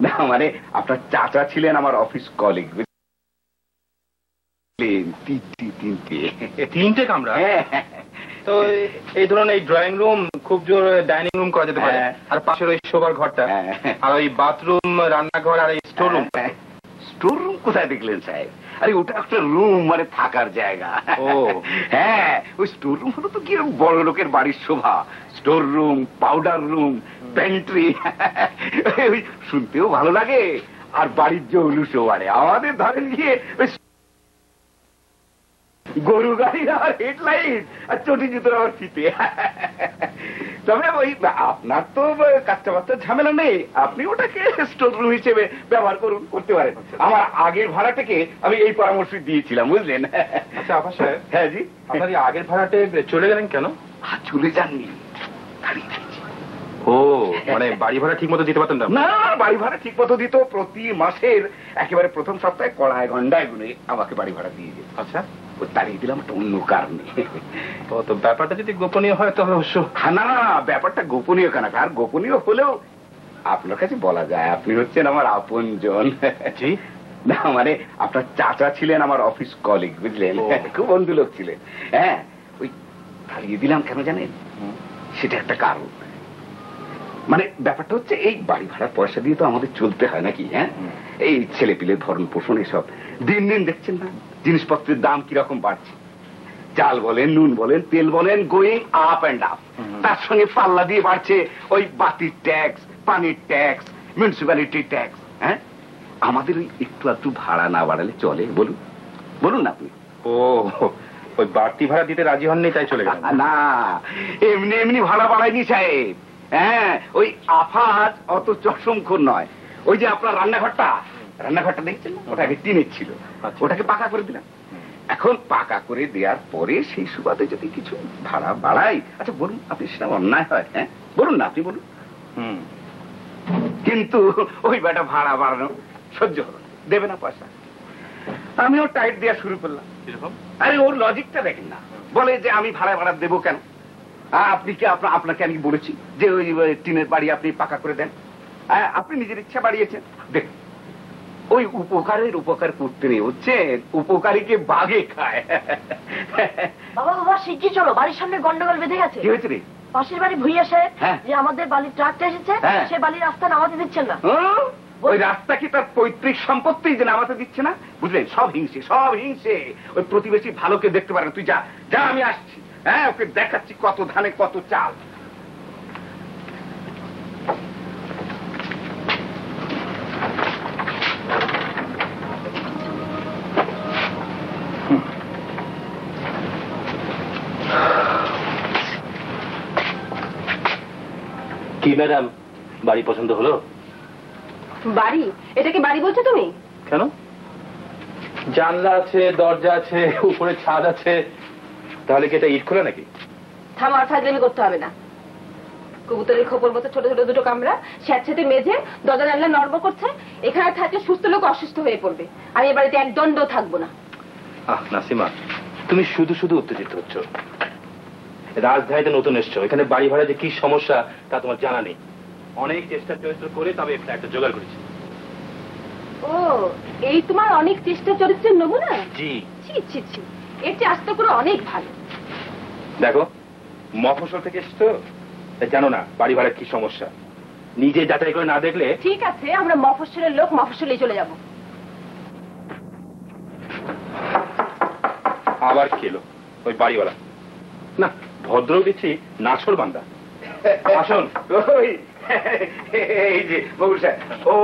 না মানে আপনার চাচা ছিলেন আমার অফিস কলিগ। তিনটে কামরা? তো এই ধরনের এই ড্রয়িং রুম, খুব জোর ডাইনিং রুম করা যেতে পারে, আর পাশের ওই শোবার ঘরটা, আর ওই বাথরুম, রান্নাঘর, আর এই স্টোর রুম। স্টোর রুম কোথায় দেখলেন সাহেব? আরে ওটা একটা রুম, মানে থাকার জায়গা। ও হ্যাঁ, ওই স্টোর রুম হলো তো কি বড় লোকের বাড়ির শোভা। Store room, powder room, pantry, শুনতেও ভালো লাগে আর বাড়ির জৌলুসও বাড়ে। আমাদের ধরেন গিয়ে গরু গাড়ি আর হেডলাইট আর চটি জুতোর আমার ফিতে। তবে ওই আপনার তো কাচ্চা বাচ্চার ঝামেলা নেই, আপনি ওটাকে স্টোর রুম হিসেবে ব্যবহার করতে পারেন। আমার আগের ভাড়াটাকে আমি এই পরামর্শ দিয়েছিলাম, বুঝলেন? আচ্ছা আফা সাহেব। হ্যাঁ জি। আপনার এই আগের ভাড়াটে চলে গেলেন কেন? চলে যাননি, ও মানে বাড়ি ভাড়া ঠিক মতো দিতে পারতেন না? না, বাড়ি ভাড়া ঠিক মতো দিত। প্রতি মাসের একেবারে প্রথম সপ্তাহে কড়ায় গন্ডায় গুনে আমাকে বাড়ি ভাড়া দিয়ে যেত। আচ্ছা, তাড়িয়ে দিলাম একটা অন্য কারণে। তো ব্যাপারটা যদি গোপনীয় হয় তাহলে অবশ্য। না, ব্যাপারটা গোপনীয় কেন? আর গোপনীয় হলেও আপনার কাছে বলা যায়, আপনি হচ্ছেন আমার আপনজন। জি না মানে আপনার চাচা ছিলেন আমার অফিস কলিগ, বুঝলেন? খুব বন্ধু লোক ছিলেন। হ্যাঁ, ওই তাড়িয়ে দিলাম কেন জানেন? সেটা একটা কারণ। মানে ব্যাপারটা হচ্ছে এই বাড়ি ভাড়ার পয়সা দিয়ে তো আমাদের চলতে হয় নাকি? হ্যাঁ, এই ছেলে পিলে ভরণ পোষণ এসব দিন দিন দেখছেন না জিনিসপত্রের দাম কিরকম বাড়ছে। চাল বলেন, নুন বলেন, তেল বলেন, গোয়িং আপ অ্যান্ড আপ। তার সঙ্গে পাল্লা দিয়ে বাড়ছে ওই বাতির ট্যাক্স, পানির ট্যাক্স, মিউনিসিপ্যালিটি ট্যাক্স। হ্যাঁ, আমাদের ওই একটু একটু ভাড়া না বাড়ালে চলে? বলুন বলুন আপনি। ও ওই বাড়তি ভাড়া দিতে রাজি হননি তাই চলে গেলেন? না, এমনি এমনি ভাড়া বাড়ায়নি সাহেব। হ্যাঁ, ওই আফাজ অত চশমখোর নয়। ওই যে আপনার রান্নাঘরটা দেখছেন, ওটা আগে টিনের ছিল, ওটাকে পাকা করে দিলাম। এখন পাকা করে দেওয়ার পরে সেই সুবাদে যদি কিছু ভাড়া বাড়াই, আচ্ছা বলুন আপনি, সেটা অন্যায় হয়? হ্যাঁ বলুন না, আপনি বলুন। কিন্তু ওই বেটা ভাড়া বাড়ানো সহ্য হলো, দেবে না পয়সা। আমিও টাইট দেওয়া শুরু করলাম। আরে ওর লজিকটা দেখেন না, বলে যে আমি ভাড়া দেবো কেন? আপনি কি আপনাকে আমি বলেছি যে ওই টিনের বাড়ি আপনি পাকা করে দেন? আপনি নিজের ইচ্ছা বাড়িয়েছেন। দেখুন, ওই উপকার করতে নেই, হচ্ছে উপকারীকে বাঘে খায়। বাবা শিগগির চলো, বাড়ির সামনে গন্ডগোল বেঁধে গেছে। কি হয়েছে রে? পাশের বাড়ি ভুইয়া সাহেব যে আমাদের বালির ট্রাকটা এসেছে, সে বালির রাস্তা নামাতে দিচ্ছেন না। ওই রাস্তা কি তার পৈতৃক সম্পত্তি যে নামাতে দিচ্ছে না? বুঝলেন, সব হিংসে। ওই প্রতিবেশী ভালোকে দেখতে পারে না। তুই যা, আমি আসছি। হ্যাঁ, ওকে দেখাচ্ছি কত ধানে কত চাল। কি ম্যাডাম, বাড়ি পছন্দ হলো? বাড়ি? এটা কি বাড়ি বলছো তুমি? কেন? জানলা আছে, দরজা আছে, উপরে ছাদ আছে, তাহলে কি এটা ইট খোলা নাকি? থামো, আর ফাজলামি করতে হবে না। কবুতরের খোপের মতো ছোট ছোট দুটো কামরা, স্যাঁতস্যাঁতে মেঝে, দরজা জানলা নড়বড় করছে। এখানে থাকলে সুস্থ লোক অসুস্থ হয়ে পড়বে। আমি এ বাড়িতে এক দণ্ডও থাকবো না। নাসিমা, তুমি শুধু শুধু উত্তেজিত হচ্ছ। রাজধানীতে নতুন এসছো, এখানে বাড়ি ভাড়া যে কি সমস্যা তা তোমার জানা নেই। অনেক চেষ্টা চরিত্র করে তবে একটা জোগাড় করেছি। ও, এই তোমার অনেক চেষ্টা চরিত্রের নমুনা? জি। ছি, এর চেয়ে আস্তে করে অনেক ভালো। দেখো, মফস্বল থেকে এসছো, জানো না বাড়ি ভাড়ার কি সমস্যা। নিজে যাচাই করে না দেখলে। ঠিক আছে, আমরা মফস্বলের লোক, মফস্বলেই চলে যাব। আবার খেলো ওই বাড়িওয়ালা। না, ভদ্র দিচ্ছি, নাছর বান্দা। আসুন। এই যে বাবু সাহেব, ও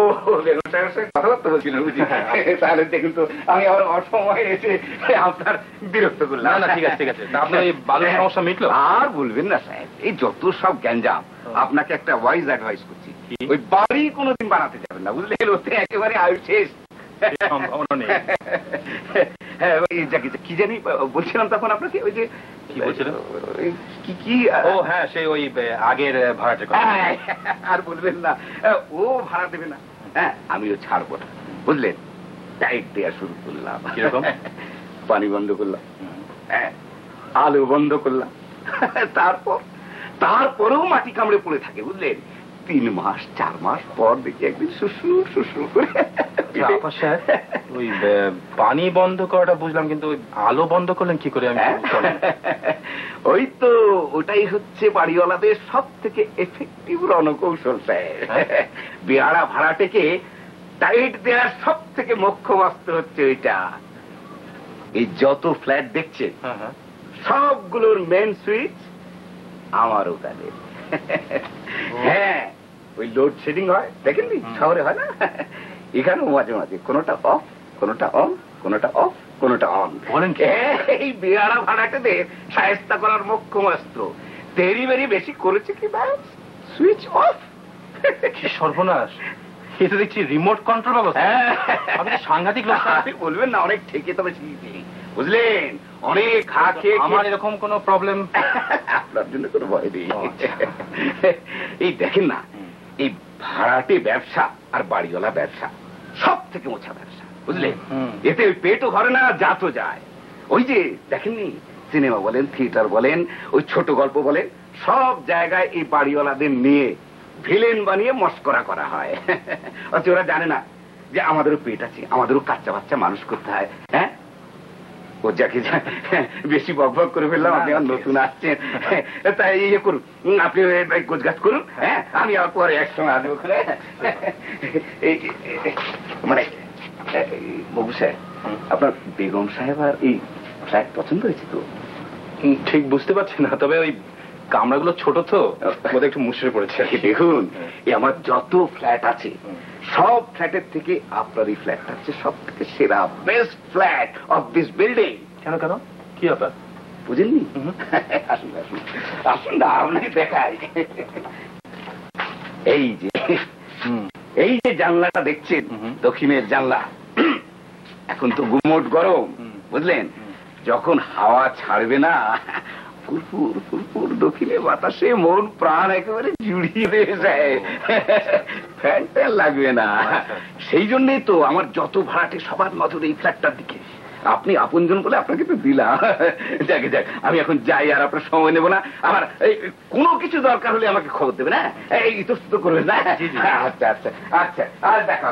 বেগুন সাহেবের সঙ্গে কথাবার্তা বলছিলেন বুঝি? তাহলে দেখুন তো, আমি আবার অসময় এসে আপনার বিরক্ত করলাম। না ঠিক আছে। তা আপনার এই বালুর সমস্যা মিটলো? আর বলবেন না সাহেব, এই যত সব গ্যাঞ্জাম। আপনাকে একটা ওয়াইজ অ্যাডভাইস করছি, ওই বাড়ি কোনোদিন বানাতে যাবেন না, বুঝলেন? ওতে একেবারে আয়ু শেষ, সম্ভাবনা নেই। হ্যাঁ, কি জানি বলছিলাম তখন আপনাকে, ওই যে কি বলছিলেন? কি ও হ্যাঁ, সেই ওই আগের ভাড়াটা। আর বলবেন না, ও ভাড়া দেবে না। হ্যাঁ, আমিও ছাড়বো না, বুঝলেন? টাইট দেওয়া শুরু করলাম। কিরকম? পানি বন্ধ করলাম, হ্যাঁ, আলো বন্ধ করলাম। তারপরেও মাটি কামড়ে পড়ে থাকে, বুঝলেন? 3 মাস 4 মাস পর দেখি একদিন শ্বশুর শ্বশুর করে। আপা স্যার, ওই পানি বন্ধ করাটা বুঝলাম, কিন্তু ওই আলো বন্ধ করলেন কি করে? আমি ওই তো ওটাই হচ্ছে বাড়িওয়ালাদের সব থেকে এফেক্টিভ রণকৌশল স্যার। বেয়ারা ভাড়াটেকে টাইট দেওয়ার সব থেকে মুখ্য অস্ত্র হচ্ছে ওইটা। এই যত ফ্ল্যাট দেখছেন সবগুলোর মেন সুইচ আমার ওখানে। হ্যাঁ, ওই লোডশেডিং হয় দেখেননি, শহরে হয় না? এখানেও মাঝে মাঝে কোনোটা অফ, কোনোটা অন, কোনোটা অফ, কোনোটা অন। বলেন কি? এই বেয়ারা ভাড়াটেদের সায়স্তা করার মুখ্য অস্ত্র। দেরি বেরি বেশি করেছে কি ব্যাস সুইচ অফ। কি সর্বনাশ! এটা দেখছি রিমোট কন্ট্রোল ব্যবস্থা। আপনি সাংঘাতিক লোক। আপনি বলবেন না, অনেক ঠেকে তবে শিখেছি, বুঝলেন? অনেক খা খেয়ে। আমার এরকম কোনো প্রবলেম আপনার জন্য কোনো ভয় নেই। এই দেখেন না, এই ভাড়াটে ব্যবসা আর বাড়িওয়ালা ব্যবসা সব থেকে মোছা ব্যবসা, বুঝলেন? এতে ওই পেটও ভরে না, জাতও যায়। ওই যে দেখেননি, সিনেমা বলেন, থিয়েটার বলেন, ওই ছোট গল্প বলেন, সব জায়গায় এই বাড়িওয়ালাদের নিয়ে ভিলেন বানিয়ে মস্করা করা হয়। অথচ ওরা জানে না যে আমাদেরও পেট আছে, আমাদেরও বাচ্চা বাচ্চা মানুষ করতে হয়। হ্যাঁ, ও যাকে বেশি বকবক করে ফেললাম, আপনি আর নতুন আসছেন, তাই ইয়ে করুন, আপনি গোছগাছ করুন। হ্যাঁ, আমি আর পরে একসঙ্গে আসবো করে। মানে বাবু সাহেব, আপনার বেগম সাহেব আর এই ফ্ল্যাট পছন্দ হয়েছে তো? ঠিক বুঝতে পারছি না, তবে ওই কামরাগুলো ছোট তো বোধহয় একটু মুশড়ে পড়েছে। দেখুন, আমার যত ফ্ল্যাট আছে সব ফ্ল্যাটের থেকে আপনার এই ফ্ল্যাটটা হচ্ছে সব থেকে সেরা, best flat of this building. কেন কেন, কি ব্যাপার বুঝেননি? আসুন আসুন আসুন না, আপনাকে দেখাই। এই যে এই যে জানলাটা দেখছেন, দক্ষিণের জানলা, এখন তো গুমোট গরম, বুঝলেন? যখন হাওয়া ছাড়বে না, ফুরফুর ফুরফুর দক্ষিণে বাতাসে মন প্রাণ একেবারে জুড়িয়ে দিয়ে যায়, ফ্যান ট্যান লাগবে না। সেই জন্যই তো আমার যত ভাড়াটে সবার নজর এই ফ্ল্যাটটার দিকে। আপনি আপনজন বলে আপনাকে তো দিলাম। যাকে যাক, আমি এখন যাই, আর আপনার সময় নেব না। আমার কোনো কিছু দরকার হলে আমাকে খবর দেবে না, এই ইতস্ত করবেন না। আচ্ছা আচ্ছা আচ্ছা, আর দেখা।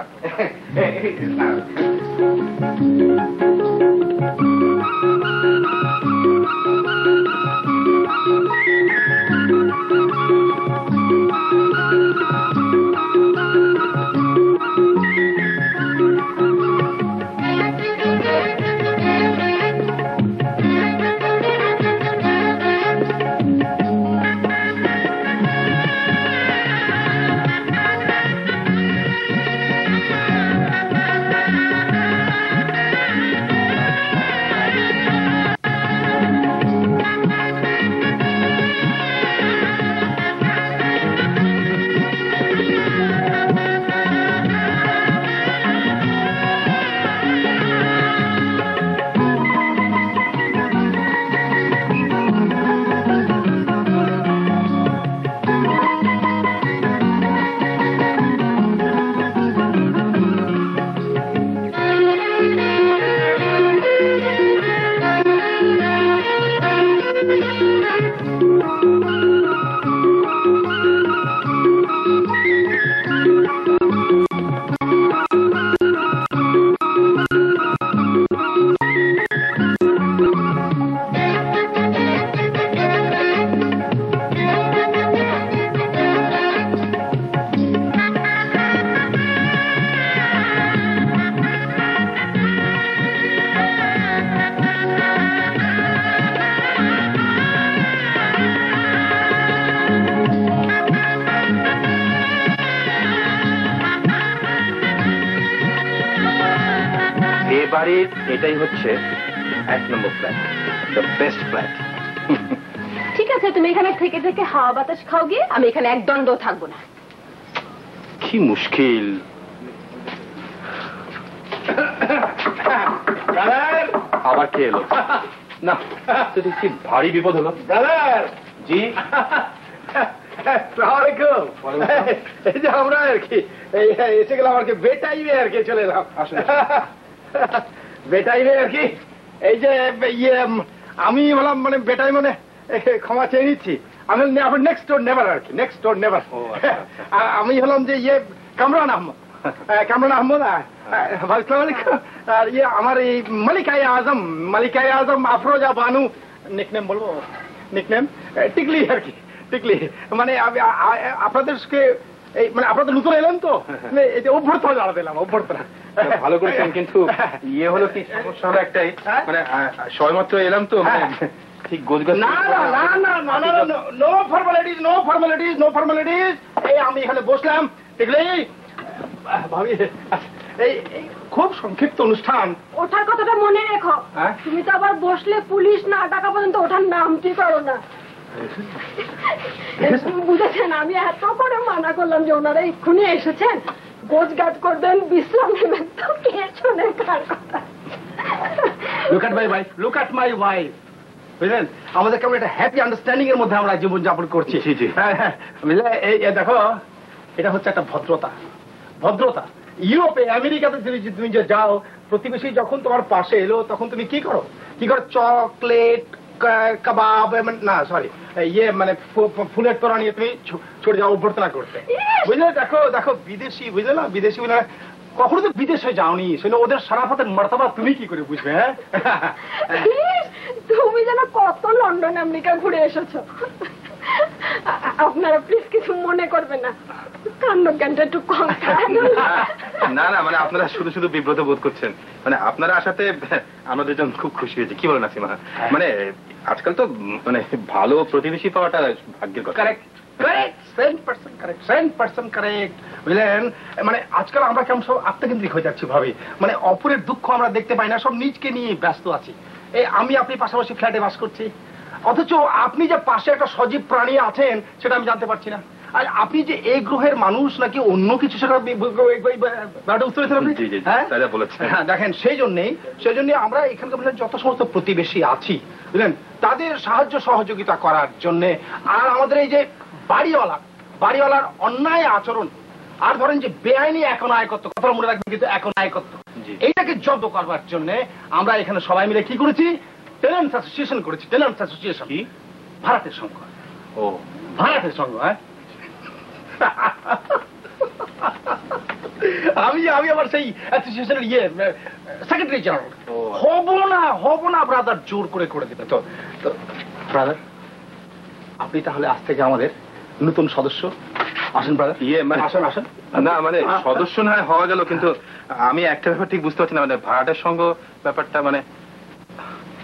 বাড়ির এটাই হচ্ছে 1 number flat, the best flat. ঠিক আছে, তুমি এখানে থেকে থেকে হাওয়া বাতাস খাও গিয়ে, আমি এখানে এক দণ্ড থাকবো না। কি মুশকিল! আবার কে এলো? না, কি ভারী বিপদ হলো। দাদার জি, এই যে আমরা আর কি এসে গেলাম আর কি, বেটাইমে আর কি চলে এলাম। বেটাইমে আর কি, এই যে ইয়ে আমি বললাম মানে বেটাই মানে ক্ষমা চেয়ে নিচ্ছি, আমি নেক্সট ডোর নেভার আর কি, নেক্সট ডোর নেভার। আমি হলাম যে ইয়ে কামরান আহমদ, কামরান আহমদ। আসসালামু আলাইকুম। আর ইয়ে আমার এই মালিকায়ে আজম আফরোজা বানু, নিকনেম বলবো, নিকনেম টিকলি আর কি, টিকলি। মানে আপনাদেরকে এই মানে আপনাদের নতুন এলেন তো, এই যে অভ্যর্থনা জানাতে অভ্যর্থনা। ভালো করেছেন, কিন্তু ইয়ে হলো কি সমস্যা হলো একটাই, মানে সবেমাত্র এলাম তো, ঠিক গোছগাছ। না না না না না না, no formalities, no formalities, no formalities. এই আমি এখানে বসলাম, দেখলে ভাবি এই খুব সংক্ষিপ্ত অনুষ্ঠান। ওঠার কথাটা মনে রেখো, তুমি তো আবার বসলে পুলিশ না ডাকা পর্যন্ত ওঠার নামটি করো না। বুঝেছেন, আমি এত করে মানা করলাম যে ওনারা এক্ষুনি এসেছেন, গোছগাছ করবেন, বিশ্রাম নেবেন, তো কে শোনে কার কথা? Look at my wife, look at my wife. বুঝলেন, আমাদের কেমন একটা হ্যাপি আন্ডারস্ট্যান্ডিং এর মধ্যে আমরা জীবনযাপন করছি। বুঝলে, এই দেখো, এটা হচ্ছে একটা ভদ্রতা, ভদ্রতা। ইউরোপে আমেরিকাতে তুমি যে যাও, প্রতিবেশী যখন তোমার পাশে এলো তখন তুমি কি করো? চকলেট, কাবাব, না সরি ইয়ে মানে ফুলের তোড়া নিয়ে তুমি ছুটে যাও অভ্যর্থনা করতে। বুঝলে, দেখো দেখো বিদেশি, বুঝলে না, বিদেশি বুঝলে কখনো তো বিদেশে যাওনি, সেটা ওদের সারাফাতের মর্তবা তুমি কি করে বুঝবে? হ্যাঁ, তুমি যেন কত লন্ডন আমেরিকা ঘুরে এসেছো। আপনারা প্লিজ কিছু মনে করবেন না, কাণ্ড জ্ঞানটা একটু কম। না না, মানে আপনারা শুধু শুধু বিব্রত বোধ করছেন। মানে আপনারা আসাতে আমাদের জন্য খুব খুশি হয়েছে। কি বলেন আসিমা? মানে আজকাল তো মানে ভালো প্রতিবেশী পাওয়াটা ভাগ্যের কথা। Correct, correct, 100% correct, 100% correct. বুঝলেন, মানে আজকাল আমরা কেমন সব আত্মকেন্দ্রিক হয়ে যাচ্ছি ভাবি, মানে অপরের দুঃখ আমরা দেখতে পাই না, সব নিজকে নিয়ে ব্যস্ত আছি। এই আমি আপনি পাশাপাশি ফ্ল্যাটে বাস করছি, অথচ আপনি যে পাশে একটা সজীব প্রাণী আছেন সেটা আমি জানতে পারছি না। আর আপনি যে এই গ্রহের মানুষ নাকি অন্য কিছু সেটা উত্তর দিয়েছেন। হ্যাঁ, দেখেন, সেই জন্যই আমরা এখানকার যত সমস্ত প্রতিবেশী আছি, বুঝলেন, তাদের সাহায্য সহযোগিতা করার জন্য। আর আমাদের এই যে বাড়িওয়ালার অন্যায় আচরণ, আর ধরেন যে বেআইনি একনায়কত্ব, কথা মনে রাখবেন কিন্তু একনায়কত্ব, এইটাকে জব্দ করবার জন্য আমরা এখানে সবাই মিলে কি করেছি? টেনেন্টস অ্যাসোসিয়েশন করেছি। টেনেন্টস অ্যাসোসিয়েশন, ভাড়াটের সংঘ। ও, ভাড়াটের সংঘ। হ্যাঁ, আমি আবার সেই অ্যাসোসিয়েশনের সেক্রেটারি জেনারেল হব না ব্রাদার, জোর করে দেবে। তো ব্রাদার, আপনি তাহলে আজ থেকে আমাদের নতুন সদস্য। আসেন ব্রাদার। আসেন আসেন। না মানে সদস্য না হওয়া গেল, কিন্তু আমি একটা ব্যাপার ঠিক বুঝতে পারছি না, মানে ভাড়াটের সঙ্গ ব্যাপারটা মানে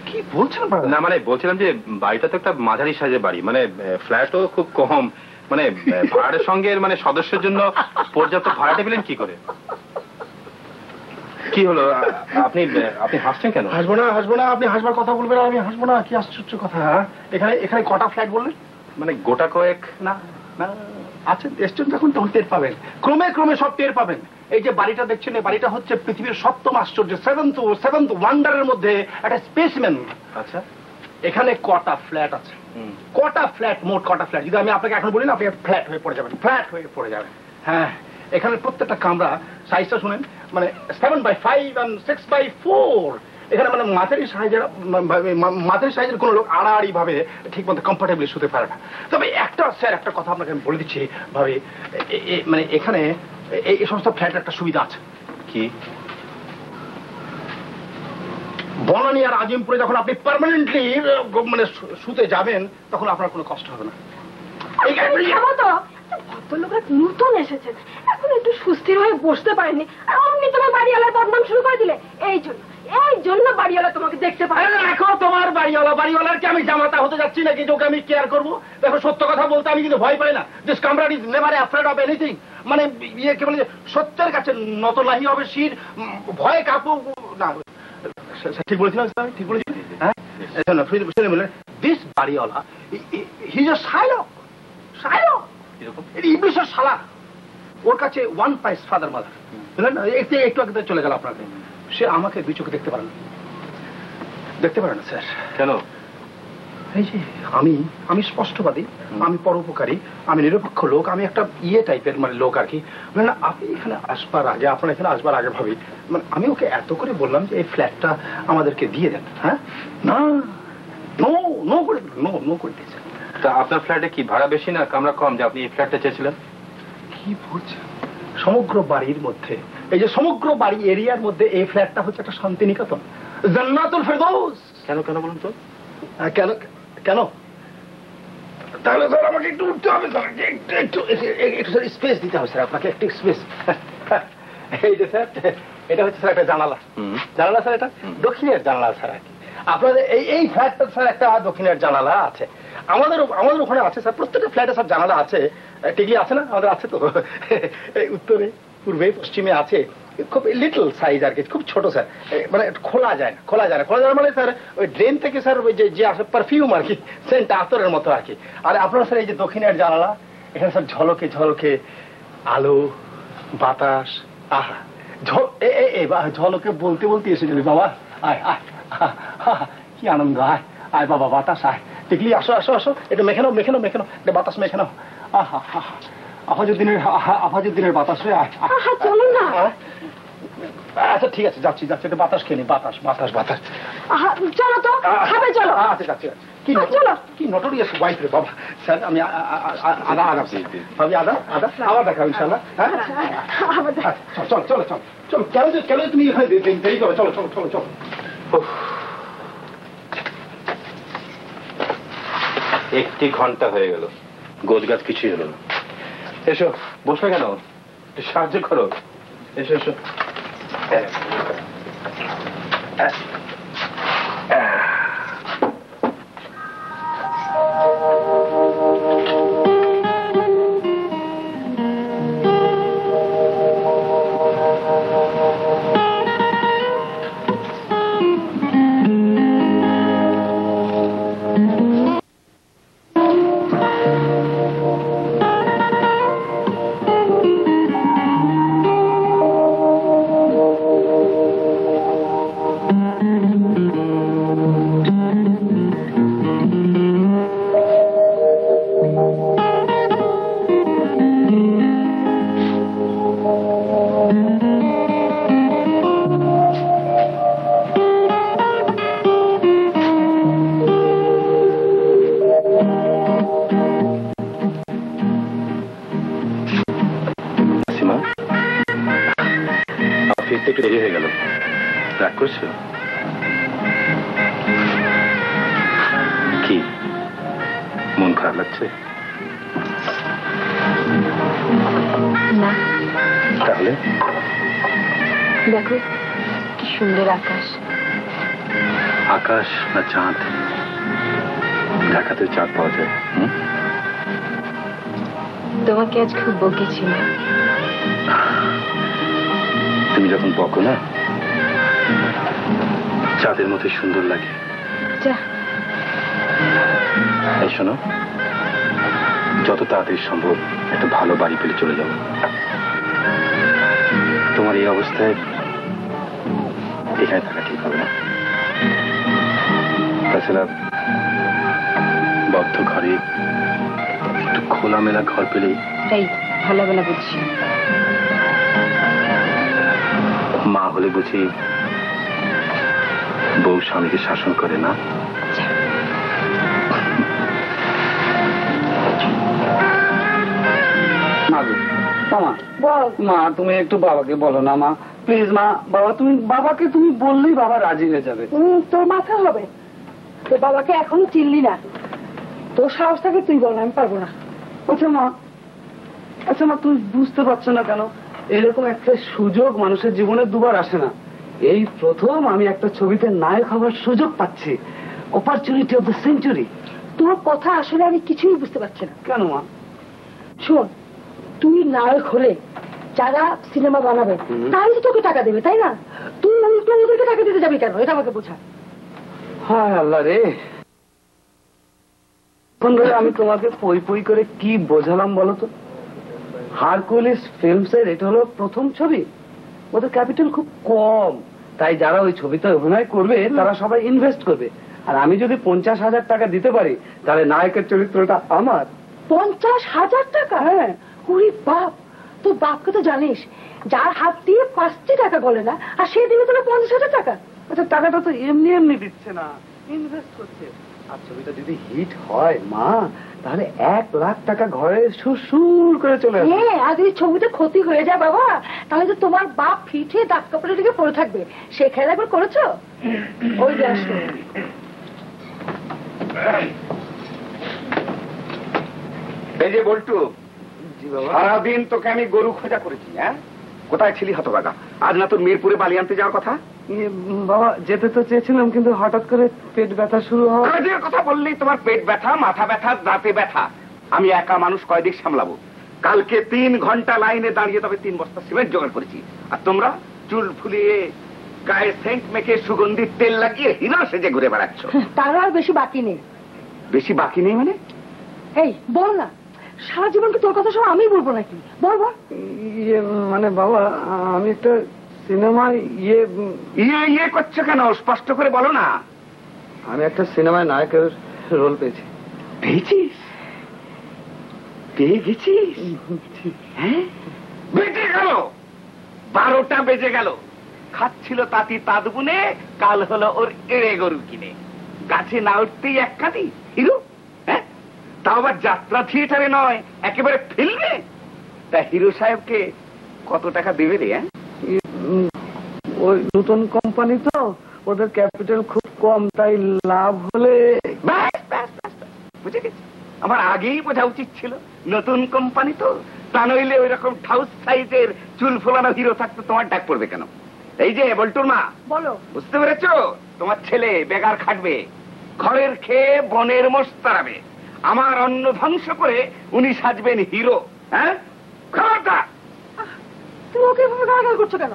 কি বলছেন ব্রাদার? না মানে বলছিলাম যে বাড়িটা তো একটা মাঝারি সাইজের বাড়ি, মানে ফ্ল্যাটও খুব কম, মানে ভাড়াটের সঙ্গে মানে সদস্যের জন্য পর্যাপ্ত ভাড়াটা পেলেন কি করে? কি হলো, আপনি হাসছেন কেন? হাসবো না, আপনি হাসবার কথা বলবেন, আমি হাসবো না? কি আশ্চর্য কথা। এখানে কটা ফ্ল্যাট বললেন? মানে গোটা কয়েক। না না, আচ্ছা, এসছেন যখন তখন টের পাবেন, ক্রমে সব টের পাবেন। এই যে বাড়িটা দেখছেন, এই বাড়িটা হচ্ছে পৃথিবীর সপ্তম আশ্চর্য, সেভেন্থ ওয়ান্ডারের মধ্যে একটা স্পেসিমেন। আচ্ছা, এখানে কটা ফ্ল্যাট আছে? কটা ফ্ল্যাট, মোট কটা ফ্ল্যাট? যদি আমি আপনাকে এখন বলি না, আপনি ফ্ল্যাট হয়ে পড়ে যাবেন। হ্যাঁ, এখানে প্রত্যেকটা কামরা সাইজটা শুনেন, মানে 7x5 and 6x4। এখানে মানে মাঝারি সাইজের কোন লোক আড়াআড়ি ভাবে ঠিক মতো কমফোর্টেবলি শুতে পারে না। তবে একটা কথা আপনাকে আমি বলে দিচ্ছি ভাবি, মানে এখানে এই সমস্ত ফ্ল্যাটের একটা সুবিধা আছে। কি? বনানী আর আজিমপুরে যখন আপনি পার্মানেন্টলি মানে শুতে যাবেন, তখন আপনার কোনো কষ্ট হবে না। ভদ্রলোকরা নতুন এসেছেন, এখন একটু সুস্থির হয়ে বসতে পারেনি, আর অমনি তোমার বাড়িওয়ালার বদনাম শুরু করে দিলে। এই জন্য বাড়িওয়ালা তোমাকে দেখতে পারে। দেখো, তোমার বাড়িওয়ালার কি আমি জামাতা হতে যাচ্ছি নাকি যে ওকে আমি কেয়ার করবো? দেখো, সত্য কথা বলতে আমি কিন্তু ভয় পাই না। This comrade is never afraid of anything. মানে ইয়ে কি বলে, সত্যের কাছে নত নাহি হবে শির, ভয়ে কাঁপু না। ঠিক বলেছিলাম, ঠিক বলেছি? হ্যাঁ, দিস বাড়িওয়ালা হি ইজ আ শায়লক। ইংলিশের শালা। ওর কাছে ওয়ান প্রাইস ফাদার মাদার। বুঝলেন, একটু আগে চলে গেল আপনাকে। সে আমাকে দুই চোখে দেখতে পারে না স্যার। কেন? এই যে আমি স্পষ্টবাদী, আমি পরোপকারী, আমি নিরপেক্ষ লোক, আমি একটা টাইপের মানে লোক আর কি। মানে আপনি এখানে আপনার এখানে আসবার আগে ভাবি, মানে আমি ওকে এত করে বললাম যে এই ফ্ল্যাটটা আমাদেরকে দিয়ে দেন। হ্যাঁ, না, নো করে দিয়েছেন। তা আপনার ফ্ল্যাটে কি ভাড়া বেশি না কামরা কম যে আপনি এই ফ্ল্যাটটা চেয়েছিলেন? কি বলছেন? সমগ্র বাড়ির মধ্যে, এই যে সমগ্র বাড়ি এরিয়ার মধ্যে এই ফ্ল্যাটটা হচ্ছে একটা শান্তিনিকেতন, জান্নাতুল ফেরদৌস। কেন কেন বলুন তো? কেন কেন? তাহলে স্যার আমাকে একটু উঠতে হবে স্যার, একটু স্যার স্পেস দিতে হবে স্যার, আপনাকে একটু স্পেস। এই যে স্যার, এটা হচ্ছে স্যার একটা জানালা, জানালা স্যার, এটা দক্ষিণের জানালা স্যার আর কি। আপনাদের এই ফ্ল্যাটটা স্যার একটা দক্ষিণের জানালা আছে, আমাদের ওখানে আছে স্যার, প্রত্যেকটা ফ্ল্যাটে সব জানালা আছে, টিকলি আছে না? আমাদের আছে তো, উত্তরে পূর্বে পশ্চিমে আছে, খুব লিটল সাইজ আর কি, খুব ছোট স্যার, মানে খোলা যায় না, খোলা যায় মানে স্যার ওই ড্রেন থেকে স্যার ওই যে আসে পারফিউম আর কি, সেন্ট আতরের মতো আর কি। আর আপনারা স্যার এই যে দক্ষিণের জানালা, এখানে স্যার ঝলকে ঝলকে আলো বাতাস, আহা ঝলকে বলতে বলতে এসে যাবি বাবা, আয় আয়, কি আনন্দ, আয় আয় বাবা বাতাস, আয় টিকলি আসো আসো আসো, এটা মেখে নাও মেখে নাও মেখে নাও, এটা বাতাস মেখে নাও, আহা আফাজুদ্দিনের বাতাস রে, আয় চলো না। আচ্ছা ঠিক আছে, যাচ্ছি যাচ্ছি, এটা বাতাস খেয়ে নি, বাতাস বাতাস বাতাস, চলো তো, খাবে চলো। আচ্ছা যাচ্ছি। কি নটোরিয়াস ওয়াইফ রে বাবা। স্যার আমি আদা ভাবি, আদা আবার দেখা ইনশাআল্লাহ। হ্যাঁ চলো চলো চলো চলো, কেন তুমি এখানে দেরি করো, চলো চলো চলো চলো। একটি ঘন্টা হয়ে গেল, গোছ গাছ কিছুই হলো না। এসো, বসবে কেন? সাহায্য করো, এসো এসো। একটু দেরি হয়ে গেল, রাগ করছো? কি মন খারাপ লাগছে? না। তাহলে দেখো কি সুন্দর আকাশ। আকাশ না চাঁদ? ঢাকাতে চাঁদ পাওয়া যায়। তোমাকে আজ খুব বকেছিল। তুমি যখন বকো না, চাঁদের মতো সুন্দর লাগে। এই শোনো, যত তাড়াতাড়ি সম্ভব একটা ভালো বাড়ি পেলে চলে যাবো। তোমার এই অবস্থায় এখানে থাকা ঠিক হবে না। তাছাড়া বদ্ধ ঘরে একটু খোলামেলা ঘর পেলেই ভালো বেলা বুঝছি। মা হলে বুঝি বউ স্বামীকে শাসন করে না? মা তুমি একটু বাবাকে বলো না মা, প্লিজ মা। বাবাকে তুমি বললেই বাবা রাজি হয়ে যাবে। তোর মাথা হবে, তোর বাবাকে এখনো চিনলি না, তোর সাহস থাকে তুই বল, আমি পারবো না। আচ্ছা মা তুমি বুঝতে পারছো না কেন? এরকম একটা সুযোগ মানুষের জীবনে দুবার আসে না। এই প্রথম আমি একটা ছবিতে নায়ক হওয়ার সুযোগ পাচ্ছি। Opportunity of the century. তোর কথা আসলে আমি কিছুই বুঝতে পারছি না। কেন মা? শোন, তুই নায়ক হলে যারা সিনেমা বানাবে তাই তো তোকে টাকা দেবে, তাই না? তুই ওদেরকে টাকা দিতে যাবি কেন, এটা আমাকে বোঝা। হায় আল্লাহ রে, এখন ধরে আমি তোমাকে পই পই করে কি বোঝালাম বলো তো? হারকুলিস ফিল্মসের এটা হলো প্রথম ছবি, ওদের ক্যাপিটাল খুব কম, তাই যারা ওই ছবিতে অভিনয় করবে তারা সবাই ইনভেস্ট করবে। আর আমি যদি 50,000 টাকা দিতে পারি তাহলে নায়কের চরিত্রটা আমার। 50,000 টাকা? হ্যাঁ। ওরে বাপ, তোর বাপকে তো জানিস, যার হাত দিয়ে 5টি টাকা গলে না, আর সে দিনে তোরা 50,000 টাকা। আচ্ছা টাকাটা তো এমনি এমনি দিচ্ছে না, ইনভেস্ট করছে। আর ছবিটা যদি হিট হয় মা, তাহলে 1 লাখ টাকা ঘরে সুর করে চলে আসবে। হ্যাঁ, আর যদি ছবিতে ক্ষতি হয়ে যায় বাবা, তাহলে তো তোমার বাপ ফিটে দাগ কাপড়ের দিকে পড়ে থাকবে। সে খেলা একবার করেছো? ওই যে আসো। এই যে বল্টু, সারাদিন তোকে আমি গরু খোঁজা করেছি। হ্যাঁ, কোথায় ছিলি হতভাগা? আজ না তোর মিরপুরে বালি আনতে যাওয়ার কথা? বাবা যেতে তো চেয়েছিলাম, কিন্তু হঠাৎ করে পেট ব্যথা শুরু হয়। কাজের কথা বললেই তোমার পেট ব্যথা, মাথা ব্যথা, দাঁতে ব্যথা। আমি একা মানুষ কয়দিক সামলাবো? কালকে 3 ঘন্টা লাইনে দাঁড়িয়ে তবে 3 বস্তা সিমেন্ট জোগাড় করেছি। আর তোমরা চুল ফুলিয়ে গায়ে সেন্ট মেখে সুগন্ধি তেল লাগিয়ে হিরো সেজে ঘুরে বেড়াচ্ছ। তার আর বেশি বাকি নেই। বেশি বাকি নেই মানে? এই বল না, সারা জীবন কি তোর কথা সব আমি বলবো নাকি? বল বল। মানে বাবা, আমি একটা সিনেমায় ইয়ে করছো কেন? স্পষ্ট করে বলো না। আমি একটা সিনেমায় নায়কের রোল পেয়েছি। পেয়েছিস? পেয়ে গেছিস? হ্যাঁ, বেজে গেল 12টা বেজে গেল। খাচ্ছিল তাঁতি তাঁত বুনে, কাল হলো ওর এড়ে গরু কিনে। গাছে না উঠতেই একখানি হিরো। হ্যাঁ, তাও আবার যাত্রা থিয়েটারে নয়, একেবারে ফিল্মে। তা হিরো সাহেবকে কত টাকা দেবে রে? হ্যাঁ, ওই নতুন কোম্পানি তো, ওদের ক্যাপিটাল খুব কম, তাই লাভ হলে। ব্যাস ব্যাস ব্যাস, বুঝে গেছি। আমার আগেই বোঝা উচিত ছিল, নতুন কোম্পানি তো। তা নইলে ওই রকম ঠাউস সাইজের চুল ফোলানো হিরো থাকতে তোমার ডাক পড়বে কেন? এই যে বল্টুর মা, বলো। বুঝতে পেরেছো? তোমার ছেলে বেগার খাটবে, ঘরের খেয়ে বনের মোষ তাড়াবে। আমার অন্ন ধ্বংস করে উনি সাজবেন হিরো। হ্যাঁ, খবরদার। তুমি ওকে এভাবে গালাগাল করছো কেন?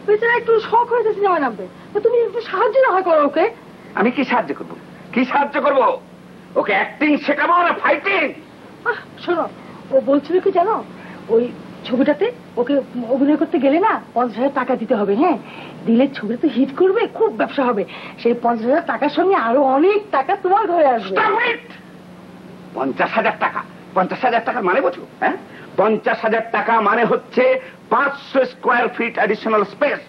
বেচারা একটু শখ হয়েছে সিনেমায় নামবে, তো তুমি একটু সাহায্য না হয় করো ওকে। আমি কি সাহায্য করবো? কি সাহায্য করবো? ওকে অ্যাক্টিং শেখাবো না ফাইটিং? শোনো, ও বলছিল কি জানো, ওই ছবিটাতে ওকে অভিনয় করতে গেলে না 50,000 টাকা দিতে হবে। হ্যাঁ, দিলে ছবিটা তো হিট করবে, খুব ব্যবসা হবে। সেই 50,000 টাকার সঙ্গে আরো অনেক টাকা তোমার ঘরে আসবে। 50,000 টাকা? 50,000 টাকার মানে বোঝো? হ্যাঁ, 50,000 টাকা মানে হচ্ছে 500 square feet additional space,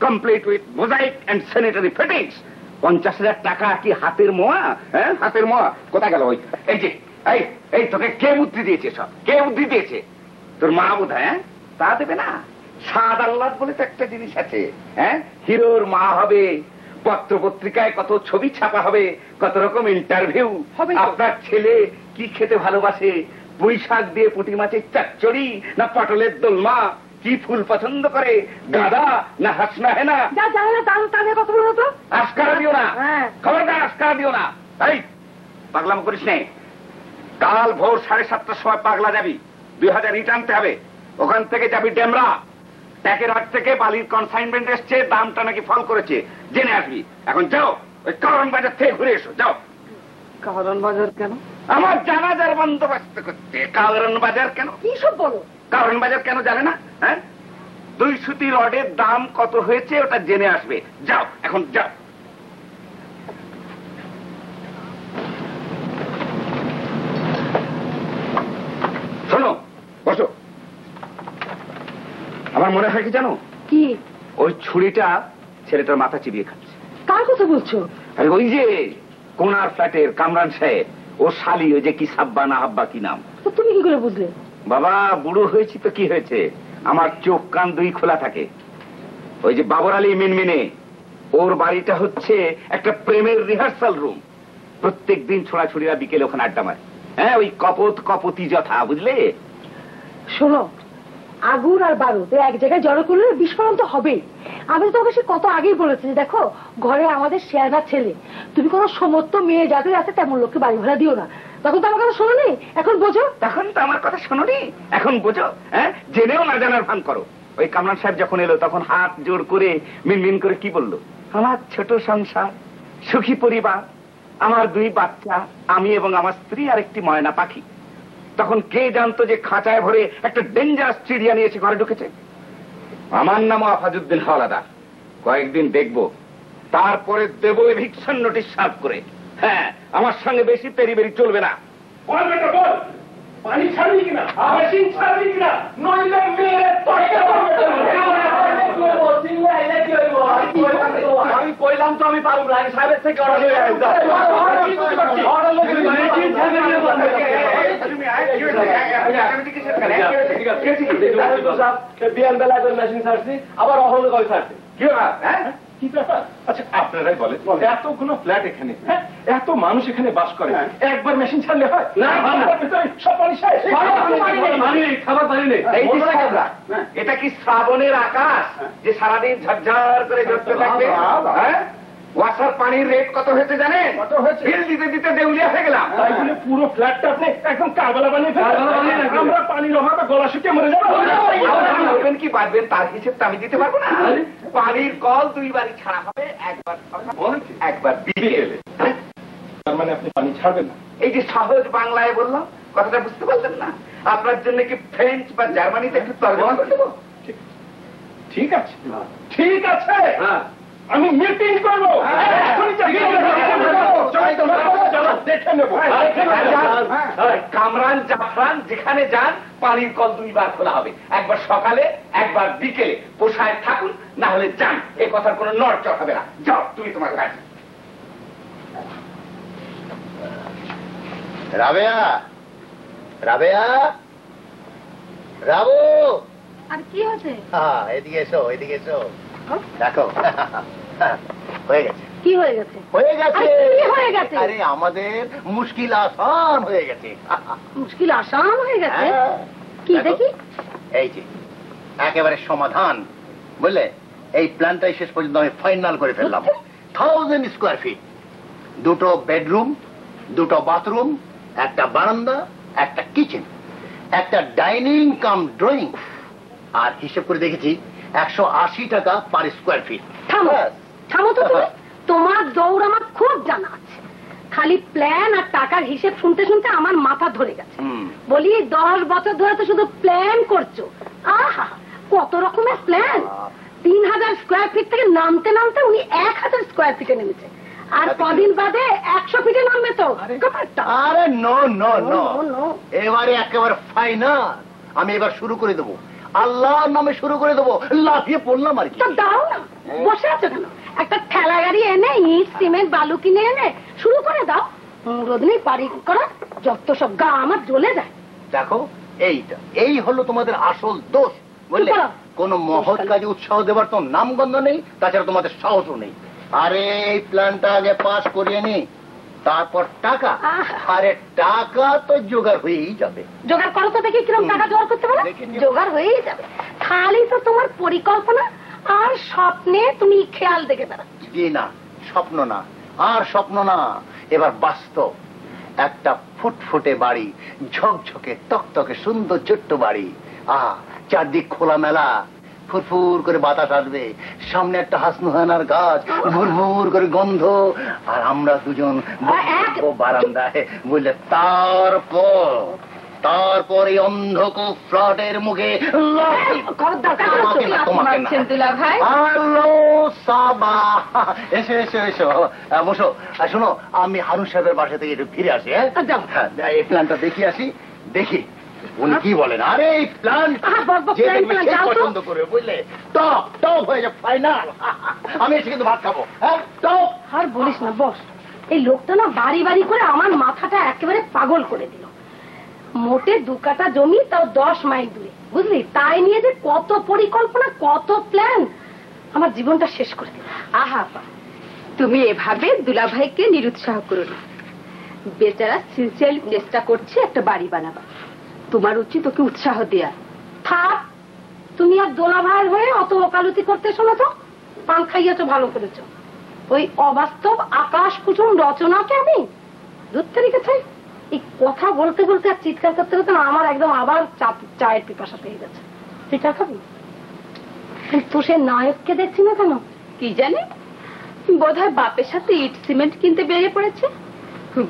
complete with mosaic and sanitary fittings. 50,000 টাকা কি হাতের মোয়া? হ্যাঁ, হাতের মোয়া কোথায় গেল? ওই এই যে এই তোকে কে বুদ্ধি দিয়েছে? সব কে বুদ্ধি দিয়েছে? তোর মা বোধ হয়। তা দেবে না? সাদ আহ্লাদ বলে তো একটা জিনিস আছে। হ্যাঁ, হিরোর মা হবে, পত্র পত্রিকায় কত ছবি ছাপা হবে, কত রকম ইন্টারভিউ হবে। আপনার ছেলে কি খেতে ভালোবাসে? পুঁই শাক দিয়ে পুঁটি মাছের চচ্চড়ি না পটলের দোলমা? কি ফুল পছন্দ করে? গাঁদা না হাসনা হেনা? যা জানে না তাহলে কথা বলো তো। আস্কারা দিও না, খবরদার আস্কারা দিও না। এই পাগলাম করিস নে। কাল ভোর 7:30টার সময় পাগলা যাবি, 2000 ইট আনতে হবে। ওখান থেকে যাবি ডেমরা। ট্যাকের হাট থেকে বালির কনসাইনমেন্ট এসছে, দামটা নাকি ফল করেছে, জেনে আসবি। এখন যাও, ওই কারণ বাজার থেকে ঘুরে এসো, যাও। কারণ বাজার কেন? আমার জানাজার বন্দোবস্ত করতে। কারণ বাজার কেন? কি সব বলো? কারণ বাজার কেন জানে না? হ্যাঁ, 2 সুতি রডের দাম কত হয়েছে ওটা জেনে আসবে। যাও, এখন যাও। শোনো, বসো। আমার মনে হয় কি জানো? কি? ওই ছুরিটা ছেলেটার মাথা চিবিয়ে খাচ্ছে। কার কথা বলছো? আরে ওই যে কোনার ফ্ল্যাটের কামরান সাহেব, ও শালি, ওই যে কি সাব্বা না হাব্বা কি নাম। তো তুমি কি করে বুঝলে? বাবা, বুড়ো হয়েছি তো কি হয়েছে, আমার চোখ কান 2 খোলা থাকে। ওই যে বাবর আলী মিনমিনে, ওর বাড়িটা হচ্ছে একটা প্রেমের রিহার্সাল রুম। প্রত্যেকদিন ছোড়াছুড়িরা বিকেলে ওখানে আড্ডা মারে। হ্যাঁ, ওই কপতি যথা, বুঝলে? শোনো, আগুন আর বারুদ এক জায়গায় জড়ো করলে বিস্ফোরণ তো হবেই। আমি তো ওকে সে কত আগেই বলেছি যে দেখো, ঘরে আমাদের শেয়ানা ছেলে, তুমি কোনো সমস্ত মেয়ে যাদের আছে তেমন লোককে বাড়ি ভাড়া দিও না। তখন তো আমার কথা শোনোনি, এখন বোঝো। তখন তো আমার কথা শোনোনি, এখন বোঝো। হ্যাঁ, জেনেও না জানার ভান করো। ওই কামরান সাহেব যখন এলো তখন হাত জোড় করে মিনমিন করে কি বললো? আমার ছোট সংসার, সুখী পরিবার, আমার 2 বাচ্চা, আমি এবং আমার স্ত্রী আর একটি ময়না পাখি। তখন কে জানতো যে খাঁচায় ভরে একটা ডেঞ্জারাস চিড়িয়া নিয়ে এসে ঘরে ঢুকেছে? আমার নাম আফাজউদ্দিন হাওলাদার। কয়েকদিন দেখবো, তারপরে দেবো এভিকশন নোটিশ সার্ভ করে। হ্যাঁ, আমার সঙ্গে বেশি তেরিবেরি চলবে না। পানি ছাড়বি কিনা, মেশিন ছাড়বি কিনা, নইলে মেরে আমি কইলাম তো আমি পারব না, সাহেবের থেকে অর্ডার লই আইছি। অর্ডার লই বিয়ার বেলা করে মেশিন ছাড়ছি, আবার অহল করে ছাড়ছি। কি ব্যাপার? আচ্ছা আপনারাই বলেন, এতগুলো ফ্ল্যাট এখানে, এত মানুষ এখানে বাস করে, একবার মেশিন ছাড়লে হয় না? সব পানি শেষ, খাবার পানি নেই। এটা কি শ্রাবণের আকাশ যে সারাদিন ঝরঝর করে ঝরতে থাকবে? ওয়াসার পানির রেট কত হয়েছে জানেন? কত হয়েছে? বিল দিতে দিতে দেউলিয়া হয়ে গেলাম। তাই বলে পুরো ফ্ল্যাটটা আপনি একদম কারবালা বানিয়ে ফেলবেন? আমরা পানির অভাবে গলা শুকিয়ে মরে যাবো। বলবেন কি পারবেন তার হিসেবটা আমি দিতে পারবো না। পানির কল 2 বারই ছাড়া হবে, একবার বিকেলে। তার মানে আপনি পানি ছাড়বেন না? এই যে সহজ বাংলায় বললাম, কথাটা বুঝতে পারলেন না? আপনার জন্য কি ফ্রেঞ্চ বা জার্মানিতে একটু তর্জমা করে দেবো? ঠিক আছে, ঠিক আছে, আমি মিটিং করবো, দেখে নেবো। কামরান জাফরান যেখানে যান পানির কল 2 বার খোলা হবে, একবার সকালে একবার বিকেলে। পোষায় থাকুন, না হলে যান, এ কথার কোনো নড়চড় হবে না। যাও তুমি তোমার কাছে। রাবেয়া, রাবেয়া, রাবু, আর কি হয়েছে? এদিকে এসো, এদিকে এসো। দেখো হয়ে গেছে। কি হয়ে গেছে? হয়ে গেছে, কি হয়ে গেছে? আরে আমাদের মুশকিল আসান হয়ে গেছে। মুশকিল আসান হয়ে গেছে? হ্যাঁ। কি দেখো, দেখি? এই যে একেবারে সমাধান, বুঝলে? এই প্ল্যানটাই শেষ পর্যন্ত আমি ফাইনাল করে ফেললাম। 1000 স্কোয়ার ফিট, 2টো বেডরুম, 2টো বাথরুম, একটা বারান্দা, একটা কিচেন, একটা ডাইনিং কাম ড্রয়িং, আর হিসেব করে দেখেছি 180 টাকা পার স্কোয়ার ফিট। থামো, থামো তো তুমি। তোমার দৌড় আমার খুব জানা আছে। খালি প্ল্যান আর টাকার হিসেব শুনতে শুনতে আমার মাথা ধরে গেছে। বলি 10 বছর ধরে তো শুধু প্ল্যান করছো। আহা, কত রকমের প্ল্যান। 3000 স্কোয়ার ফিট থেকে নামতে নামতে উনি 1000 স্কোয়ার ফিটে নেমেছে, আর কদিন বাদে 100 ফিটে নামবে তো। আরে নো নো নো, এবারে একেবারে ফাইনাল। আমি এবার শুরু করে দেবো, আল্লাহর নামে শুরু করে দেবো। লাফিয়ে পড়লাম আর কি। তো দাও না, বসে আছো কেন? একটা ঠেলা গাড়ি এনে ইট সিমেন্ট বালু কিনে এনে শুরু করে দাও। রোদনি বাড়ি করা যত সব গা আমার জ্বলে যায়। দেখো, এই হলো তোমাদের আসল দোষ, বুঝলে? কোন মহৎ কাজে উৎসাহ দেবার তো নামগন্ধ নেই, তাছাড়া তোমাদের সাহসও নেই। আরে এই প্ল্যানটা আগে পাস করিয়ে নি, তারপর টাকা। আরে টাকা তো জোগাড় হয়েই যাবে। জোগাড় করো তো দেখি কিরকম টাকা জোগাড় করতে পারো। জোগাড় হয়েই যাবে, খালি তো তোমার পরিকল্পনা আর স্বপ্নে তুমি খেয়াল দেখে বেড়াচ্ছ। জি না, স্বপ্ন না, আর স্বপ্ন না, এবার বাস্তব। একটা ফুটফুটে বাড়ি, ঝকঝকে তকতকে সুন্দর ছোট্ট বাড়ি। চারদিক খোলা মেলা, ফুরফুর করে বাতাস আসবে, সামনে একটা হাসনুহানার গাছ, ভুরভুর করে গন্ধ, আর আমরা দুজন বারান্দায়, বুঝলে? তারপর এই অন্ধকূপ ফ্ল্যাটের মুখে এসো এসো এসো, বসো। শোনো, আমি হারুন সাহেবের বাসা থেকে একটু ফিরে আসি। এই প্ল্যানটা দেখি আসি, দেখি উনি কি বলেন। আরে এই প্ল্যান পছন্দ করে, বুঝলে? টপ টপ হয়ে যায়, ফাইনাল। আমি এসে কিন্তু ভাত খাবো। হ্যাঁ, টপ। আর বলিস না, বস। এই লোকটা না বাড়ি বাড়ি করে আমার মাথাটা একেবারে পাগল করে দিল। মোটে 2 কাঠা জমি, তাও 10 মাইল দূরে, বুঝলি? তাই নিয়ে যে কত পরিকল্পনা, কত প্ল্যান, আমার জীবনটা শেষ করে দিল। আহা, তুমি এভাবে দুলাভাইকে নিরুৎসাহ করো না। বেচারা সিনসিয়ারলি চেষ্টা করছে একটা বাড়ি বানাবা, তোমার উচিত ওকে উৎসাহ দেয়া। থাক, তুমি আর দোলা ভাইয়ের হয়ে অত ওকালতি করতে শোনো তো। পান খাইয়েছো, ভালো করেছো। ওই অবাস্তব আকাশ কুসুম রচনাকে আমি দূর থেকে চাই। এই কথা বলতে বলতে আর চিৎকার করতে করতে আমার একদম আবার চায়ের পিপাসা পেয়ে গেছে। তুই চা খাবি? তো সে নায়ককে দেখছি না কেন? কি জানি, বোধহয় বাপের সাথে ইট সিমেন্ট কিনতে বেরিয়ে পড়েছে।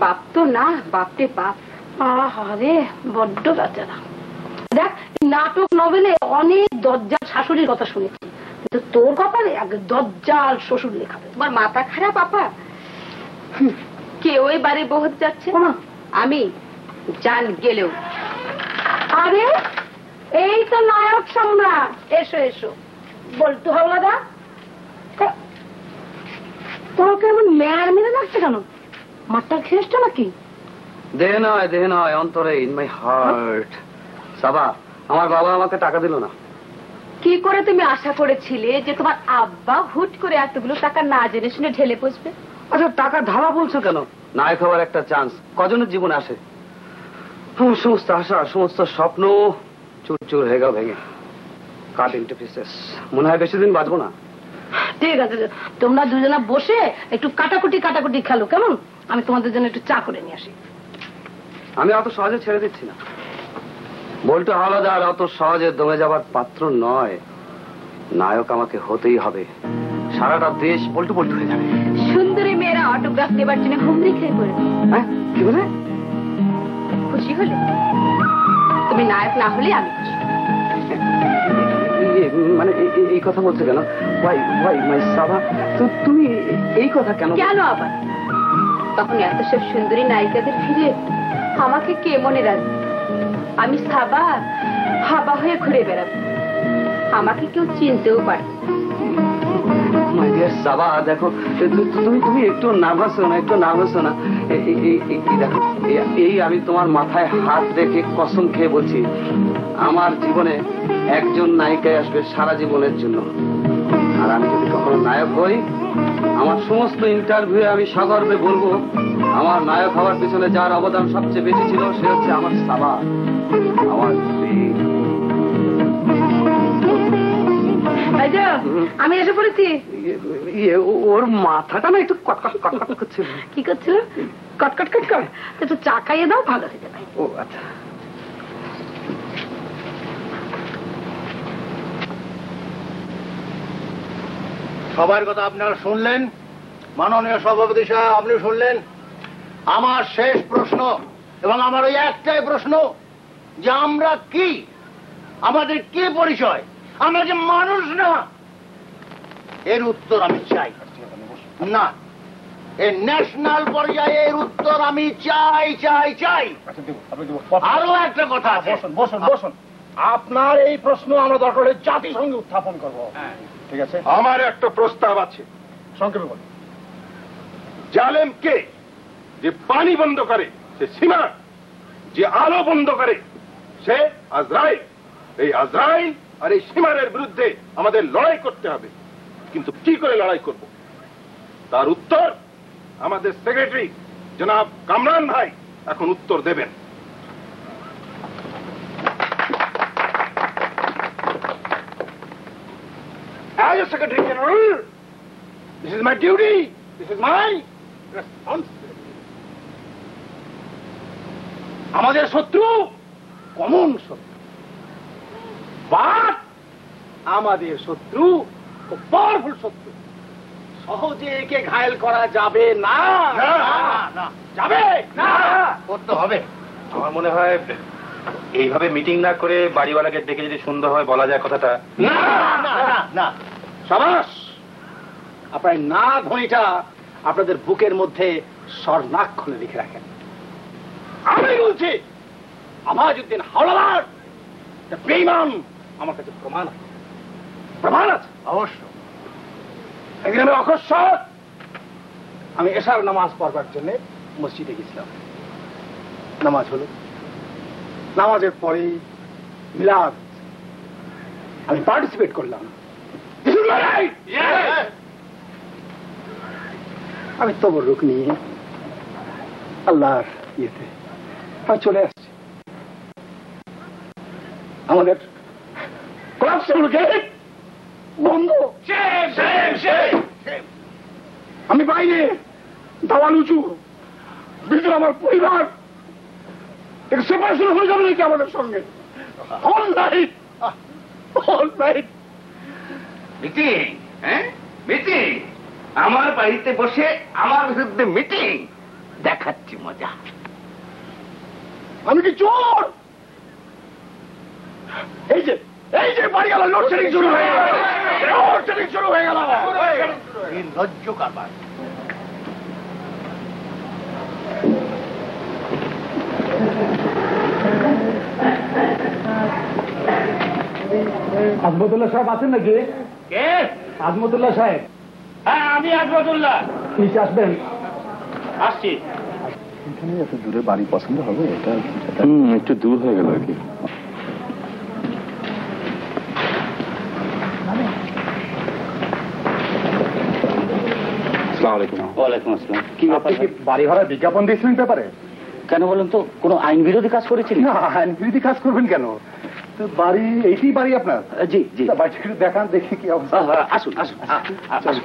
বাপ তো না, বাপরে বাপ। আরে বড্ড বেচারা। দেখ, নাটক নভেলে অনেক দজ্জাল শাশুড়ির কথা শুনেছি, কিন্তু তোর কপালে আগে দজ্জাল শ্বশুর লেখা। তোমার মাথা খারাপ আপা? কেউ এই বাড়ি বহুত যাচ্ছে, আমি জান গেলেও। আরে এই তো নায়ক সম্রাট। এসো এসো, বলতু হাওলাদা। মেয়ার মেরে লাগছে কেন? মারটা খেয়েছো নাকি? দেহে নয় অন্তরে, ইন মাই হার্ট। সাবা, আমার বাবা আমাকে টাকা দিল না। কি করে তুমি আশা করেছিলে যে তোমার আব্বা হুট করে এতগুলো টাকা না জেনে শুনে ঢেলে বসবে? আচ্ছা, টাকা ঢালা বলছো কেন? নায়ক হওয়ার একটা চান্স কজনের জীবনে আসে? আমার সমস্ত আশা, সমস্ত স্বপ্ন চুরচুর হয়ে গেল ভেঙে, কাট ইনটু পিসেস। মনে হয় বেশি দিন বাঁচবো না। ঠিক আছে, তোমরা দুজনা বসে একটু কাটাকুটি খেলো, কেমন? আমি তোমাদের জন্য একটু চা করে নিয়ে আসি। আমি অত সহজে ছেড়ে দিচ্ছি না। বল্টু হাওলাদার অত সহজে দমে যাবার পাত্র নয়। নায়ক আমাকে হতেই হবে। সারাটা দেশ বল্টু হয়ে যাবে। সুন্দরী মেয়েরা অটোগ্রাফ নেবার জন্য হুমড়ি খেয়ে পড়ে। হ্যাঁ, কি বলে? খুশি হলে? তুমি নায়ক না হলে আমি খুশি। মানে এই কথা বলছো কেন? ওয়াই মাই সাবা, তুমি এই কথা কেন? কেন আবার? তখন এত সব সুন্দরী নায়িকাদের ফিরে আমাকে কে মনে রাখবে? আমি সাবা হাবা হয়ে ঘুরে বেড়াবো, আমাকে কেউ চিনতেও পারে। মাই ডিয়ার সাবা, দেখো তুমি একটু নার্ভাস হো না, দেখো এই আমি তোমার মাথায় হাত রেখে কসম খেয়ে বলছি, আমার জীবনে একজন নায়িকায় আসবে সারা জীবনের জন্য। আর আমি যদি কখনো নায়ক হই, আমার সমস্ত ইন্টারভিউ আমি সগর্বে বলবো, আমার নায়ক হওয়ার পিছনে যার অবদান সবচেয়ে বেশি ছিল সে হচ্ছে আমার সাবা, আমার স্ত্রী। আমি এসে পড়েছি। ওর মাথাটা না একটু কটকট করছিল। কি করছিল? কটকট একটু চা খাইয়ে দাও, ভালো হয়ে যাবে। ও আচ্ছা। সবার কথা আপনারা শুনলেন, মাননীয় সভাপতি সাহেব আপনি শুনলেন। আমার শেষ প্রশ্ন, এবং আমার ওই একটাই প্রশ্ন, যে আমরা কি, আমাদের কি পরিচয়, আমরা যে মানুষ না, এর উত্তর আমি চাই। না, এই ন্যাশনাল পর্যায়ে এর উত্তর আমি চাই। আরো একটা কথা আছে। বসুন। আপনার এই প্রশ্ন আমরা দরকার হলে জাতিসংঘে উত্থাপন করবো। ঠিক আছে, আমার একটা প্রস্তাব আছে। সংক্ষেপে বলুন। জালেম কে? যে পানি বন্ধ করে সে সীমা, যে আলো বন্ধ করে সে আজরাইল। এই আজরাইল আর এই সীমারের বিরুদ্ধে আমাদের লড়াই করতে হবে। কিন্তু কি করে লড়াই করব, তার উত্তর আমাদের সেক্রেটারি জনাব কামরান ভাই এখন উত্তর দেবেন। As a Secretary General, this is my duty, this is my responsibility. আমাদের শত্রু কমন শত্রু, বাট আমাদের শত্রু খুব পাওয়ারফুল শত্রু। সহজে একে ঘায়েল করা যাবে না। যাবে না, করতে হবে। আমার মনে হয় এইভাবে মিটিং না করে বাড়িওয়ালাকে ডেকে যদি সুন্দর হয় বলা যায় কথাটা। না, সাবাস। আপনার না ধ্বনিটা আপনাদের বুকের মধ্যে স্বর্ণাক্ষরে লিখে রাখেন। আমি বলছি, আবাজউদ্দিন হাওলাদার বেঈমান। আমার কাছে প্রমাণ আছে। অবশ্য একদিন আমি অকস্মাৎ আমি এশার নামাজ পড়বার জন্য মসজিদে গেছিলাম। নামাজ হলো, নামাজের পরে মিলাদ আমি পার্টিসিপেট করলাম। আমি তবরুক নিয়ে আল্লাহর ইয়েতে আমি চলে আসছি। আমাদের ক্লাসরুম গেট বন্ধ। আমি বাইরে দাওয়াল উঁচু, ভিতরে আমার পরিবার। সেপারেশন হয়ে যাবে নাকি আমাদের সঙ্গে? অল নাইট মিটিং, মিটিং, আমার বাড়িতে বসে আমার বিরুদ্ধে মিটিং দেখাচ্ছি মজা। আমি কি চোর? এই যে বাড়ি গেল, লোডশেডিং শুরু হয়ে গেল। নির্লজ্জ কারবার। আজমতুল্লাহ সাহেব আছেন নাকি? কে? আজমতুল্লাহ সাহেব। হ্যাঁ, আমি আজমতুল্লাহ। নিচে আসবেন। আসছি। এখানে এত দূরে বাড়ি পছন্দ হবে? এটা একটু দূর হয়ে গেল আর কি। আসসালামু আলাইকুম। ওয়ালাইকুম আসসালাম। কি আপনি কি বাড়ি ভাড়া বিজ্ঞাপন দিয়েছিলেন পেপারে? কেন বলেন তো, কোনো আইন বিরোধী কাজ করেছেন? না, আইন বিরোধী কাজ করবেন কেন? তো বাড়ি এইটি বাড়ি আপনার? জি জি। বাড়িটা একটু দেখান, দেখি কি অবস্থা। আসুন আসুন আসুন।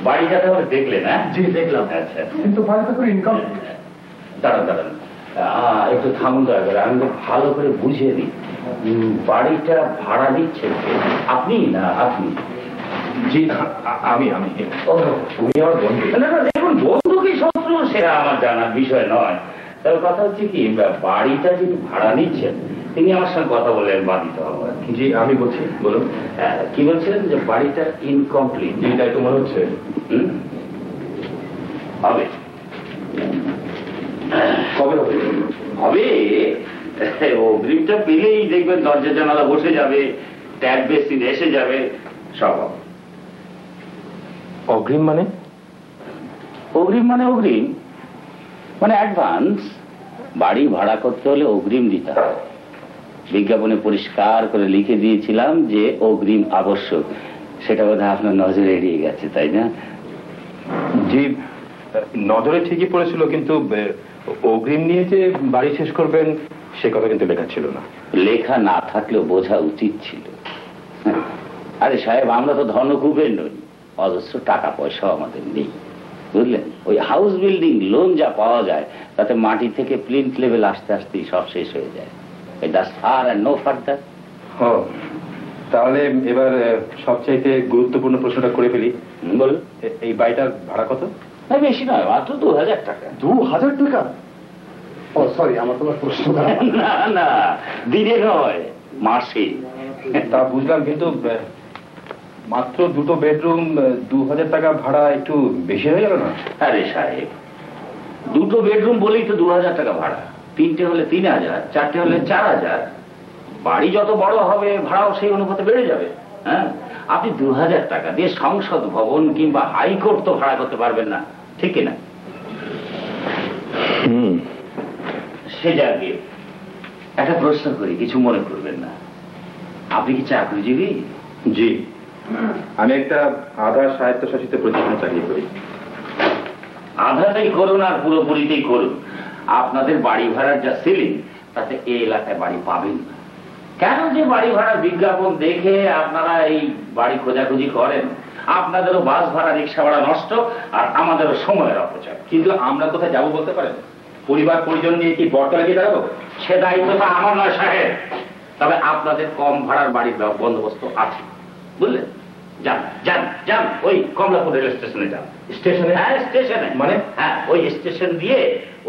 বাড়িটা তাহলে দেখলে না? জি দেখলাম। আচ্ছা, কিন্তু বাড়িতে কোনো ইনকাম দাঁড়ান দাঁড়ান, একটু থামুন দয়া করে, আমি ভালো করে বুঝিয়ে দিই। বাড়িটা ভাড়া দিচ্ছেন আপনি না আপনি? জি আমি। ও, তুমি আমার বন্ধু? না না, দেখুন, বন্ধু কি শত্রু সেটা আমার জানার বিষয় নয়। তবে কথা হচ্ছে কি, বাড়িটা যিনি ভাড়া নিচ্ছেন তিনি আমার সঙ্গে কথা বলে বাধিত হবে। জি আমি বলছি, বলুন। কি বলছিলেন যে বাড়িটা ইনকমপ্লিট? জি তাই তো মনে হচ্ছে। হবে কবে হবে? হবে, অগ্রিমটা পেলেই দেখবেন দরজা জানালা বসে যাবে, ট্যাগ বেসিন এসে যাবে, সব হবে। অগ্রিম মানে? অগ্রিম মানে অগ্রিম মানে অ্যাডভান্স। বাড়ি ভাড়া করতে হলে অগ্রিম দিতে হবে। বিজ্ঞাপনে পরিষ্কার করে লিখে দিয়েছিলাম যে অগ্রিম আবশ্যক। সেটা বোধহয় আপনার নজরে এড়িয়ে গেছে, তাই না? জি নজরে ঠিকই পড়েছিল, কিন্তু অগ্রিম নিয়ে যে বাড়ি শেষ করবেন সে কথা কিন্তু লেখা ছিল না। লেখা না থাকলেও বোঝা উচিত ছিল। আরে সাহেব, আমরা তো ধনকুবের নই, অজস্র টাকা পয়সাও আমাদের নেই, বুঝলেন? ওই হাউস বিল্ডিং লোন যা পাওয়া যায় তাতে মাটি থেকে প্লিন্থ লেভেল আসতে আসতেই সব শেষ হয়ে যায়। That's far and no further. তাহলে এবার সবচাইতে গুরুত্বপূর্ণ প্রশ্নটা করে ফেলি। বলুন। এই বাড়িটার ভাড়া কত? বেশি নয়, মাত্র 2000 টাকা। 2000 টাকা? ও সরি, আমার তোমার প্রশ্ন না না, দিনে নয়, মাসে। তা বুঝলাম, কিন্তু মাত্র 2টো বেডরুম 2000 টাকা ভাড়া একটু বেশি হয়ে গেল না? আরে সাহেব, 2টো বেডরুম বলেই তো 2000 টাকা ভাড়া। 3টে হলে 3000, 4টে হলে 4000। বাড়ি যত বড় হবে ভাড়াও সেই অনুপাতে বেড়ে যাবে। হ্যাঁ, আপনি 2000 টাকা দিয়ে সংসদ ভবন কিংবা হাইকোর্ট তো ভাড়া করতে পারবেন না, ঠিক কিনা? সে যাকে একটা প্রশ্ন করি, কিছু মনে করবেন না। আপনি কি চাকরিজীবী? জি, আমি একটা আধা স্বায়ত্তশাসিত প্রতিষ্ঠানে চাকরি করি। আধাটাই করুন আর পুরোপুরিতেই করুন, আপনাদের বাড়ি ভাড়ার যা সিলিং তাতে এই এলাকায় বাড়ি পাবেন না। কেন যে বাড়ি ভাড়ার বিজ্ঞাপন দেখে আপনারা এই বাড়ি খোঁজাখুঁজি করেন? আপনাদেরও বাস ভাড়া, রিক্সা ভাড়া নষ্ট, আর আমাদেরও সময়ের অপচয়। কিন্তু আমরা কোথায় যাবো বলতে পারেন? পরিবার পরিজন নিয়ে কি বটতলা গিয়ে দাঁড়াবো? সে দায়িত্বটা আমার নয় সাহেব। তবে আপনাদের কম ভাড়ার বাড়ির বন্দোবস্ত আছে, বুঝলেন? যান যান যান, ওই কমলাপুর রেল স্টেশনে যান। স্টেশনে? হ্যাঁ স্টেশনে। মানে? হ্যাঁ, ওই স্টেশন দিয়ে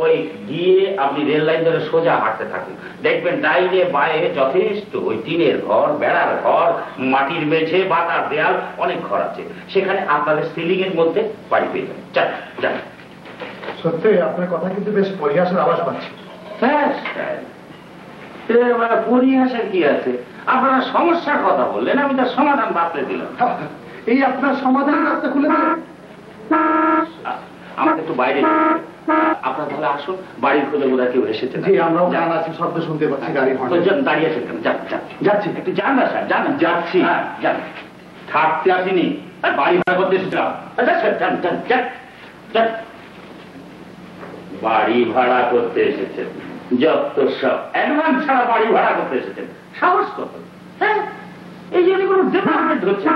ওই গিয়ে আপনি রেল লাইন ধরে সোজা হাঁটতে থাকুন, দেখবেন ডাইনে বায়ে যথেষ্ট ওই টিনের ঘর, বেড়ার ঘর, মাটির মেঝে, বাতার দেয়াল, অনেক ঘর আছে। সেখানে আপনাদের সিলিং এর মধ্যে বাড়ি পেয়ে যাবেন। যান যান। সত্যি আপনার কথা কিন্তু বেশ পরিহাসের আওয়াজ পাচ্ছি। পরিহাসের কি আছে? আপনারা সমস্যার কথা বললেন, আমি তার সমাধান বাতলে দিলাম। এই আপনার সমাধানের রাস্তা খুলে দিলেন। আমাকে একটু বাইরে যেতে হবে। আপনারা তাহলে আসুন, বাড়ির খোঁজে বোধহয় কেউ এসেছে। জি, আমরাও গান আছে, শব্দ শুনতে পাচ্ছি গাড়ি তো যান, দাঁড়িয়ে আছেন কেন? যান যান। যাচ্ছি। একটু যান না স্যার, যান। যাচ্ছি। হ্যাঁ যান। থাকতে আসিনি, বাড়ি ভাড়া করতে এসেছিলাম। যান যান যান যান। বাড়ি ভাড়া করতে এসেছেন, যত সব অ্যাডভান্স ছাড়া বাড়ি ভাড়া করতে এসেছেন। সাহস কত? হ্যাঁ, এই জন্য কোনো ডিপার্টমেন্ট হচ্ছে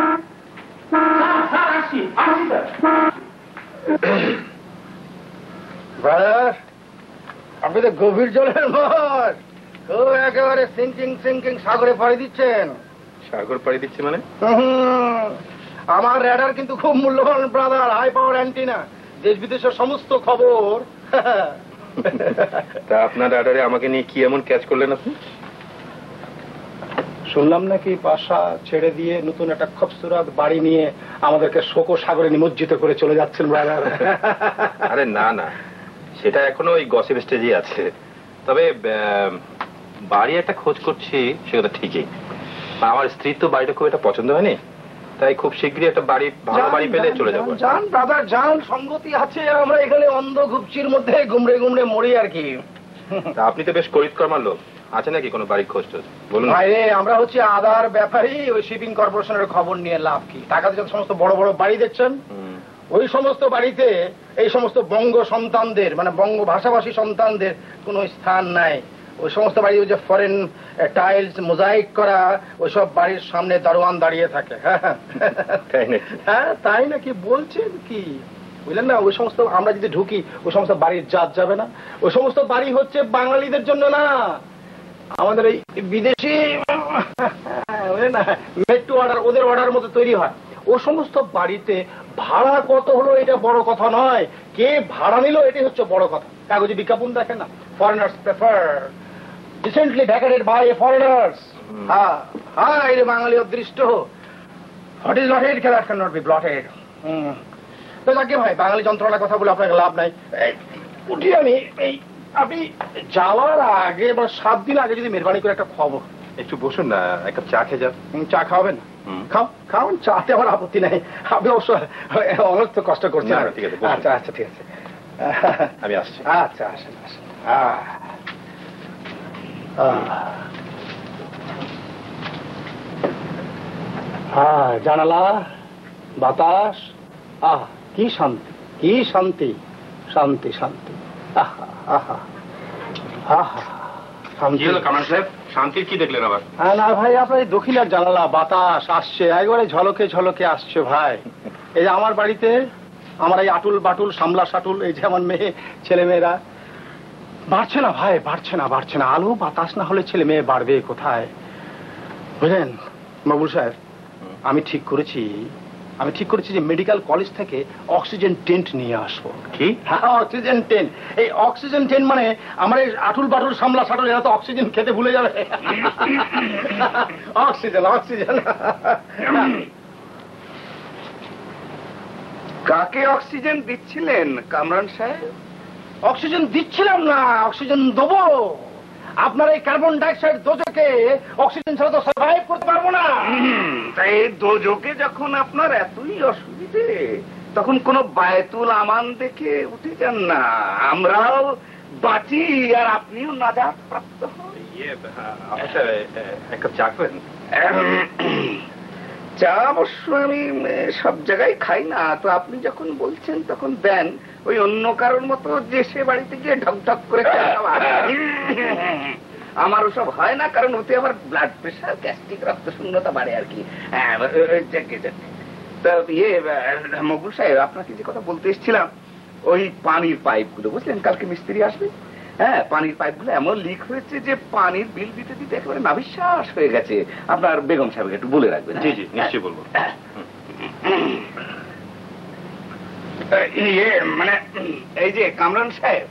না। স্যার আসি আসি স্যার। ব্রাদার, আপনি তো গভীর জলের মর, খুব একেবারে সিঙ্কিং সিঙ্কিং সাগরে পাড়ি দিচ্ছেন। সাগর পাড়ি দিচ্ছে মানে? আমার রেডার কিন্তু খুব মূল্যবান ব্রাদার, হাই পাওয়ার অ্যান্টিনা, দেশ বিদেশের সমস্ত খবর। তা আপনার রাডারে আমাকে নিয়ে কি এমন ক্যাচ করলেন আপনি? শুনলাম নাকি বাসা ছেড়ে দিয়ে নতুন একটা খুবসুরত বাড়ি নিয়ে আমাদেরকে শোক সাগরে নিমজ্জিত করে চলে যাচ্ছেন ব্রাদার। আরে না না, সেটা এখনো ওই গসিপ স্টেজে আছে। তবে বাড়ি একটা খোঁজ করছি, সেটা ঠিকই। আমার স্ত্রীর তো বাড়িটা খুব একটা পছন্দ হয়নি, তাই খুব শীঘ্রই একটা বাড়ি, ভালো বাড়ি পেলে চলে যাবো। যান ব্রাদার যান, সঙ্গতি আছে। আমরা এখানে অন্ধ ঘুপচির মধ্যে গুমড়ে গুমড়ে মরি আর কি। তা আপনি তো বেশ করিতকর্মার লোক, আছে নাকি কোনো বাড়ির খোঁজ টোজ বলুন? ভাইরে, আমরা হচ্ছে আদার ব্যাপারী। ওই শিপিং কর্পোরেশনের খবর নিয়ে লাভ কি? ঢাকাতে যত সমস্ত বড় বড় বাড়ি দেখছেন, ওই সমস্ত বাড়িতে এই সমস্ত বঙ্গ সন্তানদের, মানে বঙ্গ ভাষাভাষী সন্তানদের কোনো স্থান নাই। ওই সমস্ত বাড়ি যে ফরেন টাইলস মোজাইক করা, ওইসব বাড়ির সামনে দারোয়ান দাঁড়িয়ে থাকে। হ্যাঁ তাই নাকি? বলছেন কি বুঝলেন না? ওই সমস্ত আমরা যদি ঢুকি, ওই সমস্ত বাড়ির জাত যাবে না। ওই সমস্ত বাড়ি হচ্ছে বাঙালিদের জন্য না, আমাদের এই বিদেশি বুঝলেন না, মেট্রো অর্ডার, ওদের অর্ডার মতো তৈরি হয়। ও সমস্ত বাড়িতে ভাড়া কত হলো এটা বড় কথা নয়, কে ভাড়া নিল এটাই হচ্ছে বড় কথা। কাগজে বিজ্ঞাপন দেখে না, foreigners prefer recently vacated by a foreigners. হ্যাঁ হ্যাঁ, এই বাঙালি অদৃষ্ট। What is lotted can not be blotted. তো যাকে ভাই, বাঙালি যন্ত্রণার কথা বলে আপনাকে লাভ নাই। উঠি আমি। এই আপনি যাওয়ার আগে বা 7 দিন আগে যদি মেহরবানি করে একটা খবর। একটু বসুন না, এক কাপ চা খেয়ে যান। চা খাওয়াবেন? খাওয়ান, চাতে আমার আপত্তি নাই। আপনি অবশ্য অনেক তো কষ্ট করছেন। ঠিক আছে, আচ্ছা আচ্ছা ঠিক আছে, আমি আসছি। আচ্ছা আসেন আসেন। জানালা, বাতাস, আহ কি শান্তি, কি শান্তি, শান্তি শান্তি। শান্তির কি দেখলেন আবার? না ভাই, আপনার এই দক্ষিণের জানালা, বাতাস আসছে একবারে ঝলকে ঝলকে আসছে ভাই। এই যে আমার বাড়িতে আমার এই আটুল বাটুল সামলা সাটুল, এই যে আমার মেয়ে ছেলে মেয়েরা বাড়ছে না ভাই, বাড়ছে না, বাড়ছে না। আলো বাতাস না হলে ছেলে মেয়ে বাড়বে কোথায়? বুঝলেন মকবুল সাহেব, আমি ঠিক করেছি যে মেডিকেল কলেজ থেকে অক্সিজেন টেন্ট নিয়ে আসবো। কি? হ্যাঁ, অক্সিজেন টেন্ট। এই অক্সিজেন টেন্ট মানে আমার এই আটুল বাটুল সামলা সাটুল এরা তো অক্সিজেন খেতে ভুলে যাবে। Oxygen oxygen. কাকে অক্সিজেন দিচ্ছিলেন কামরান সাহেব? অক্সিজেন দিচ্ছিলাম না, অক্সিজেন দেবো। আপনার এই কার্বন ডাইঅক্সাইড দোজকে অক্সিজেন ছাড়া তো সার্ভাইভ করতে পারবো না। তাই দোজকে যখন আপনার এতই অসুবিধে, তখন কোন বায়তুল আমান দেখে উঠে যান না, আমরাও বাঁচি আর আপনিও নাজাত প্রাপ্ত হন। এক কাপ চা খাবেন? চা অবশ্য আমি সব জায়গায় খাই না, তো আপনি যখন বলছেন তখন দেন। ওই অন্য কারোর মতো যে সে বাড়িতে গিয়ে ঢক ঢক করে আমার ওসব হয় না, কারণ ওতে আমার ব্লাড প্রেশার, গ্যাস্ট্রিক, রক্ত শূন্যতা বাড়ে আর কি। মকবুল সাহেব, আপনাকে যে কথা বলতে এসেছিলাম, ওই পানির পাইপ গুলো বুঝলেন, কালকে মিস্ত্রি আসবে। হ্যাঁ, পানির পাইপগুলো এমন লিক হয়েছে যে পানির বিল দিতে দিতে একেবারে নাভিশ্বাস হয়ে গেছে। আপনার বেগম সাহেবকে একটু বলে রাখবেন। জি জি, নিশ্চয়ই বলবো। মানে এই যে কামরান সাহেব,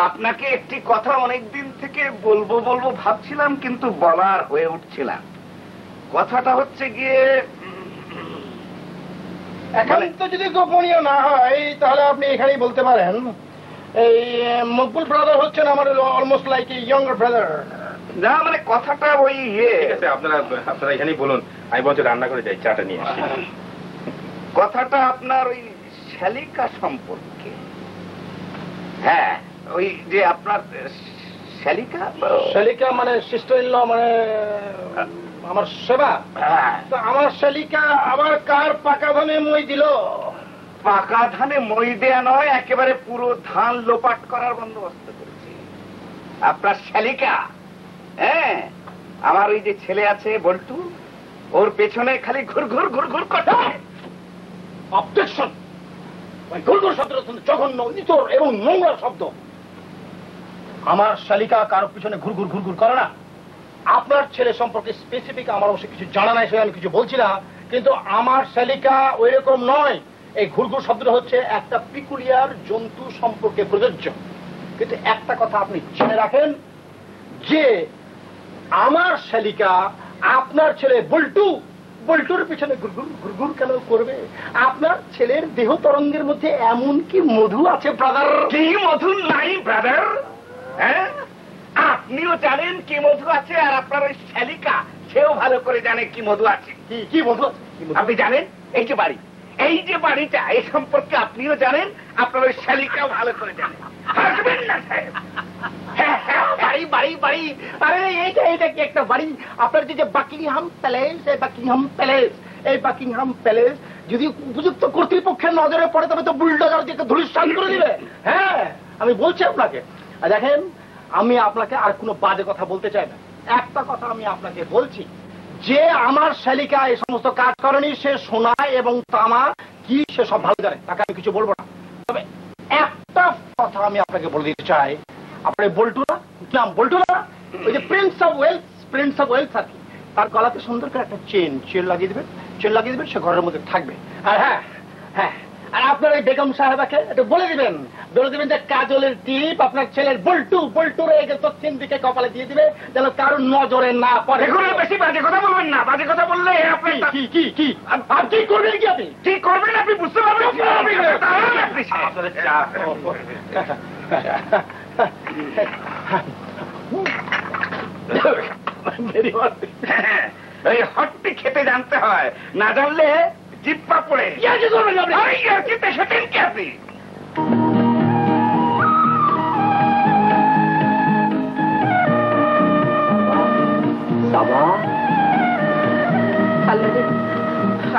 আপনাকে একটি কথা অনেকদিন থেকে বলবো বলবো ভাবছিলাম, কিন্তু বলার হয়ে উঠছিল না। কথাটা হচ্ছে গিয়ে, এখন তো যদি গোপনীয় না হয় তাহলে আপনি এখানেই বলতে পারেন। এই মকবুল ব্রাদার হচ্ছেন আমার almost like a younger brother. না মানে কথাটা ওই ঠিক আছে, আপনারা এখানেই বলুন, আমি বলছি রান্না করে যাই, চাটা নিয়ে আসি। কথাটা আপনার ওই শালিকা সম্পর্কে। হ্যাঁ, ওই যে আপনার শালিকা। শালিকা মানে সিস্টার ইন ল, মানে আমার সেবা। তো আমার শালিকা আবার কার পাকা ধানে মই দিল? পাকা ধানে মই দেয়া নয়, একেবারে পুরো ধান লোপাট করার বন্দোবস্ত করেছে আপনার শালিকা। হ্যাঁ, আমার ওই যে ছেলে আছে বল্টু, ওর পেছনে খালি ঘুর ঘুর ঘুর ঘুর করে। অবজেকশন! ঘুরঘুর শব্দ জঘন্য, ইতর এবং নোংরা শব্দ। আমার শালিকা কারো পিছনে ঘুরঘুর ঘুরঘুর করে না। আপনার ছেলে সম্পর্কে স্পেসিফিক আমার অবশ্য কিছু জানা নাই, সেটা আমি কিছু বলছি না, কিন্তু আমার শালিকা ওই রকম নয়। এই ঘুরঘুর শব্দটা হচ্ছে একটা পিকুলিয়ার জন্তু সম্পর্কে প্রযোজ্য। কিন্তু একটা কথা আপনি জেনে রাখেন যে আমার শালিকা আপনার ছেলে বল্টু বল্টুর পিছনে গুড়গুড় গুড়গুড় কেন করবে? আপনার ছেলের দেহ তরঙ্গের মধ্যে এমন কি মধু আছে ব্রাদার? কি মধু নাই ব্রাদার? হ্যাঁ, আপনিও জানেন কি মধু আছে, আর আপনার ওই শালিকা সেও ভালো করে জানে কি মধু আছে। কি মধু আছে? আপনি জানেন এই যে বাড়ি, এই যে বাড়িটা, এই সম্পর্কে আপনিও জানেন, আপনার ওই শালিকাও ভালো করে জানে। হাসবেন না সাহেব। বাড়ি বাড়ি বাড়ি, আরে এইটা কি একটা বাড়ি? আপনার যে বাকিংহাম প্যালেস, এই বাকিংহাম প্যালেস, এই বাকিংহাম প্যালেস যদি উপযুক্ত কর্তৃপক্ষের নজরে পড়ে তবে তো বুলডোজার দিয়ে ধূলিসাৎ করে দিবে। হ্যাঁ, আমি বলছি আপনাকে। দেখেন, আমি আপনাকে আর কোনো বাজে কথা বলতে চাই না। একটা কথা আমি আপনাকে বলছি, যে আমার শালিকা এই সমস্ত কাজ করেনি, সে সোনা এবং তামা কি সে সব ভালো জানে, তাকে আমি কিছু বলবো না। তবে একটা কথা আমি আপনাকে বলে দিতে চাই, আপনার বল্টু না, নাম বল্টু না, ওই যে প্রিন্স অফ ওয়েলস আর কি, তার গলাতে সুন্দর করে একটা চেন লাগিয়ে দিবেন, সে ঘরের মধ্যে থাকবে। আর হ্যাঁ, আর আপনার ওই বেগম সাহেবাকে একটু বলে দিবেন যে কাজলের টিপ আপনার ছেলের বল্টুর দক্ষিণ দিকে কপালে দিয়ে দিবে, যেন কারোর নজরে না পড়ে। বেশি বাজে কথা বলবেন না, বাজে কথা বললে আপনি কি আর কি করবেন? কি আপনি কি করবেন আপনি বুঝতে পারবেন? এই হট্টি খেতে জানতে হয়, না জানলে জিপ্পা পড়ে সেটেন কি আপনি?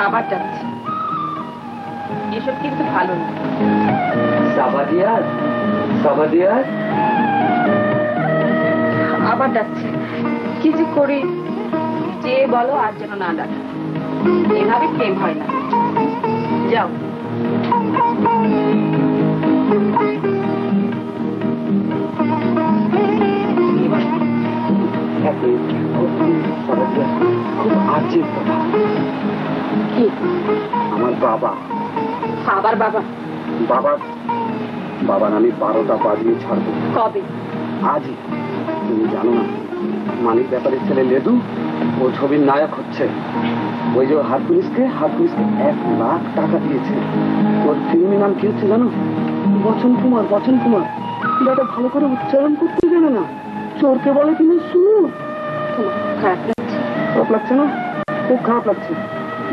আবার যাচ্ছে, এসব কিন্তু ভালো না। আবার যাচ্ছে, কি যে করি, যে বলো আর যেন না ডাকে, এভাবে প্রেম হয় না। যাও। আমার বাবা আবার বাবার আমি 12টা বাজিয়ে ছাড়বো। কবে? আজই। তুমি জানো না, মানিক ব্যাপারের ছেলে লেদু ও ছবির নায়ক হচ্ছে। ওই যে হারকুলিসকে 1 লাখ টাকা দিয়েছে। ওর ফিল্মের নাম কি হচ্ছে জানো? বচন কুমার। এটা ভালো করে উচ্চারণ করতে জানে না, চোরকে বলে কিনা শুনো। খারাপ লাগছে না? খুব খারাপ লাগছে।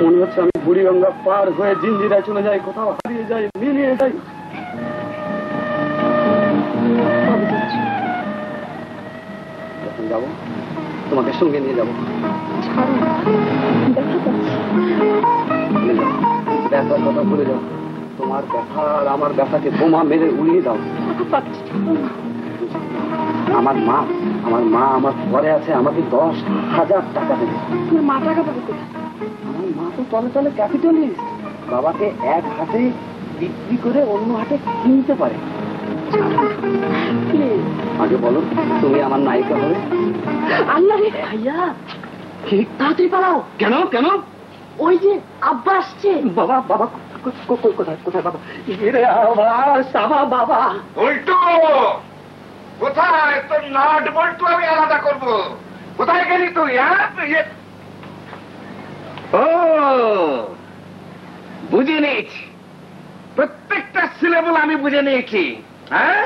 মনে হচ্ছে আমি বুড়িগঙ্গা পার হয়ে জিঞ্জিরায় চলে যাই, কোথাও হারিয়ে যাই, মিলিয়ে যাই। যখন যাবো তোমাকে সঙ্গে নিয়ে যাবো। ব্যথার কথা বলে যাও, তোমার ব্যথা আর আমার ব্যথাকে বোমা মেরে উড়িয়ে দাও। আমার মা আমার ঘরে আছে, আমাকে 10,000 টাকা দেবে। মা টাকা পাবে কোথায়? আমার মা তো তলে ক্যাপিটালিস্ট, বাবাকে এক হাতে বিক্রি করে অন্য হাতে কিনতে পারে। আগে বলো, তুমি আমার নায়িকা হবে? আল্লাহ রে ভাইয়া, তাড়াতাড়ি পালাও। কেন? ওই যে আব্বা আসছে। বাবা কোথায় বাবা? বাবা বল্টু কোথায়? তোর নাট বল্টু আমি আলাদা করব। কোথায় গেলি তুই? ও বুঝে নিয়েছি, প্রত্যেকটা সিলেবল আমি বুঝে নিয়েছি। হ্যাঁ,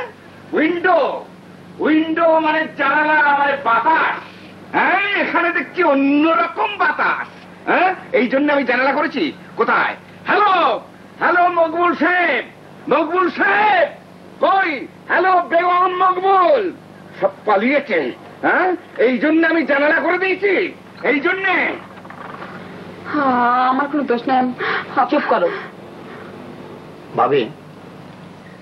উইন্ডো মানে জানালা, মানে বাতাস। হ্যাঁ, এখানে দেখছি অন্যরকম বাতাস। হ্যাঁ, এই জন্য আমি জানালা করেছি। কোথায়? হ্যালো মকবুল সাহেব, কই? হ্যালো বেগম মকবুল, সব পালিয়েছে। হ্যাঁ, এই জন্য আমি জানালা করে দিয়েছি, এই জন্যে। আমার কোনো দোষ নাই, চুপ করো। ভাবি,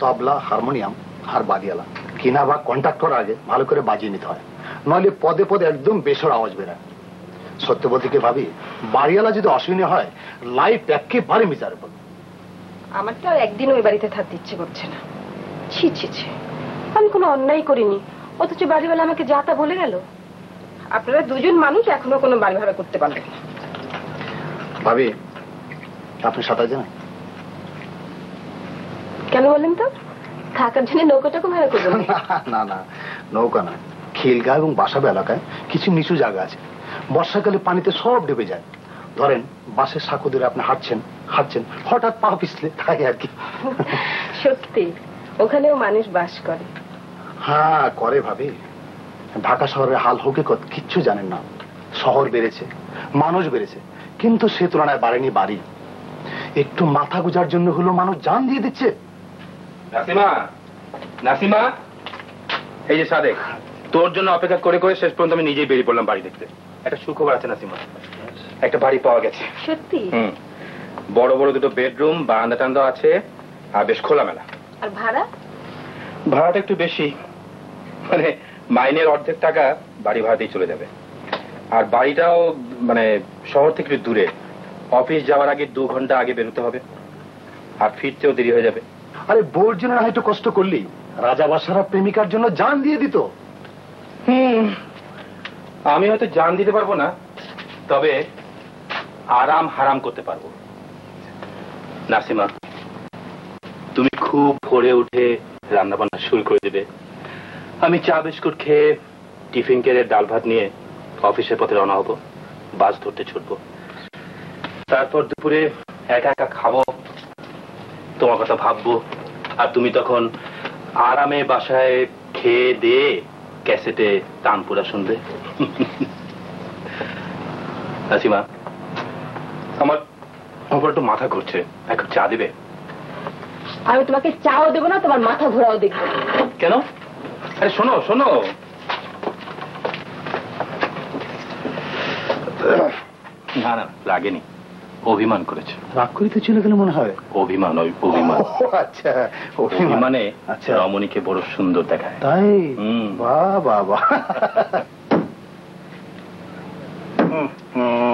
তবলা, হারমোনিয়াম আর বাদিয়ালা কিনা বা কন্ট্যাক্ট করার আগে ভালো করে বাজিয়ে নিতে হয়, নইলে পদে পদে একদম বেসর আওয়াজ বেরোয়। সত্যি বলতে কি ভাবি, বাড়িওয়ালা যদি অসুবিধা হয়, লাইফ একেবারে মিজারেবল। আমার তো একদিন ওই বাড়িতে থাকতে ইচ্ছে করছে না। ছি, আমি কোনো অন্যায় করিনি, অথচ বাড়িওয়ালা আমাকে যা তা বলে গেল। আপনারা দুজন মানুষ এখনো কোনো বাড়ি ভাড়া করতে পারবেন না। ভাবি, আপনি সাঁতার জানেন? কেন বলেন তো? থাকার জন্য নৌকাটাকে ভাড়া করবেন? না, নৌকা না, খিলগা এবং বাসাব এলাকায় কিছু নিচু জায়গা আছে, বর্ষাকালে পানিতে সব ডুবে যায়। ধরেন বাসের সাঁকো ধরে আপনি হাঁটছেন হঠাৎ পা পিছলে, তাই আর কি। সত্যি ওখানেও মানুষ বাস করে? হ্যাঁ করে ভাবি। ঢাকা শহরের হাল হকিকত কিচ্ছু জানেন না। শহর বেড়েছে, মানুষ বেড়েছে, কিন্তু সে তুলনায় বাড়েনি বাড়ি। একটু মাথা গুজার জন্য হলো মানুষ জান দিয়ে দিচ্ছে। নাসিমা, নাসিমা, এই যে সাদেক, তোর জন্য অপেক্ষা করে করে শেষ পর্যন্ত আমি নিজেই বেরিয়ে পড়লাম বাড়ি দেখতে। একটা সুখবর আছে নাসিমা, একটা বাড়ি পাওয়া গেছে। সত্যি? বড় বড় দুটো বেডরুম, বারান্দা টান্দা আছে, আর বেশ খোলামেলা। আর ভাড়া? ভাড়াটা একটু বেশি, মানে মাইনের অর্ধেক টাকা বাড়ি ভাড়াতেই চলে যাবে। আর বাড়িটাও মানে শহর থেকে একটু দূরে, অফিস যাওয়ার আগে 2 ঘন্টা আগে বেরোতে হবে, আর ফিরতেও দেরি হয়ে যাবে। আরে বোর জন্য হয়তো কষ্ট করলি, রাজা বাসারা প্রেমিকার জন্য জান দিয়ে দিত। আমি হয়তো জান দিতে পারবো না, তবে আরাম হারাম করতে পারবো। নাসিমা, তুমি খুব ভোরে উঠে রান্না বান্না শুরু করে দেবে, আমি চা বিস্কুট খেয়ে টিফিন কেড়ে ডাল ভাত নিয়ে অফিসের পথে রওনা হবো, বাস ধরতে ছুটবো। তারপর দুপুরে একা একা খাবো, তোমার কথা ভাববো, আর তুমি তখন আরামে বাসায় খেয়ে দিয়ে ক্যাসেটে তানপুরা শুনবে। নাসিমা, আমার একটু মাথা ঘুরছে, এক কাপ চা দিবে? আমি তোমাকে চাও দেবো না, তোমার মাথা ঘোরাও দেখবো। কেন? আরে শোনো শোনো, না না লাগেনি, অভিমান করেছে। রাগ করিতে ছিল কেন মনে হয়? অভিমান, ওই অভিমান। আচ্ছা, অভিমানে আচ্ছা, রমণীকে বড় সুন্দর দেখায়। তাই? বাহ বাহ বাহ।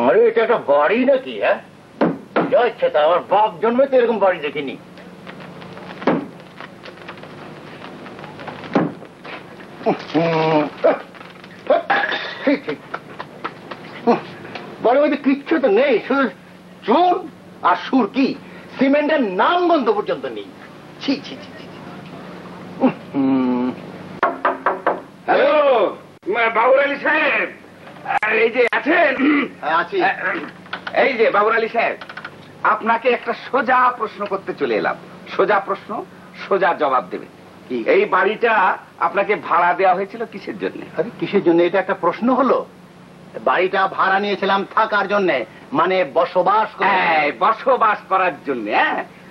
আরে এটা একটা বাড়ি নাকি? হ্যাঁ, আচ্ছা, তা আমার বাপ জন্মে তো এরকম বাড়ি দেখিনি। বাড়ির মধ্যে কিচ্ছু তো নেই, শুধু চুন আর সুর, কি সিমেন্টের নাম গন্ধ পর্যন্ত নেই। ছি ছি ছি। হ্যালো বাবুর আলী সাহেব, এই যে আছেন? আছি। এই যে বাবুর আলী সাহেব, আপনাকে একটা সোজা প্রশ্ন করতে চলে এলাম। সোজা প্রশ্ন, সোজা জবাব দেবে। এই বাড়িটা আপনাকে ভাড়া দেওয়া হয়েছিল কিসের জন্য? আরে কিসের জন্য এটা একটা প্রশ্ন হলো? বাড়িটা ভাড়া নিয়েছিলাম থাকার জন্য, মানে বসবাস বসবাস করার জন্য,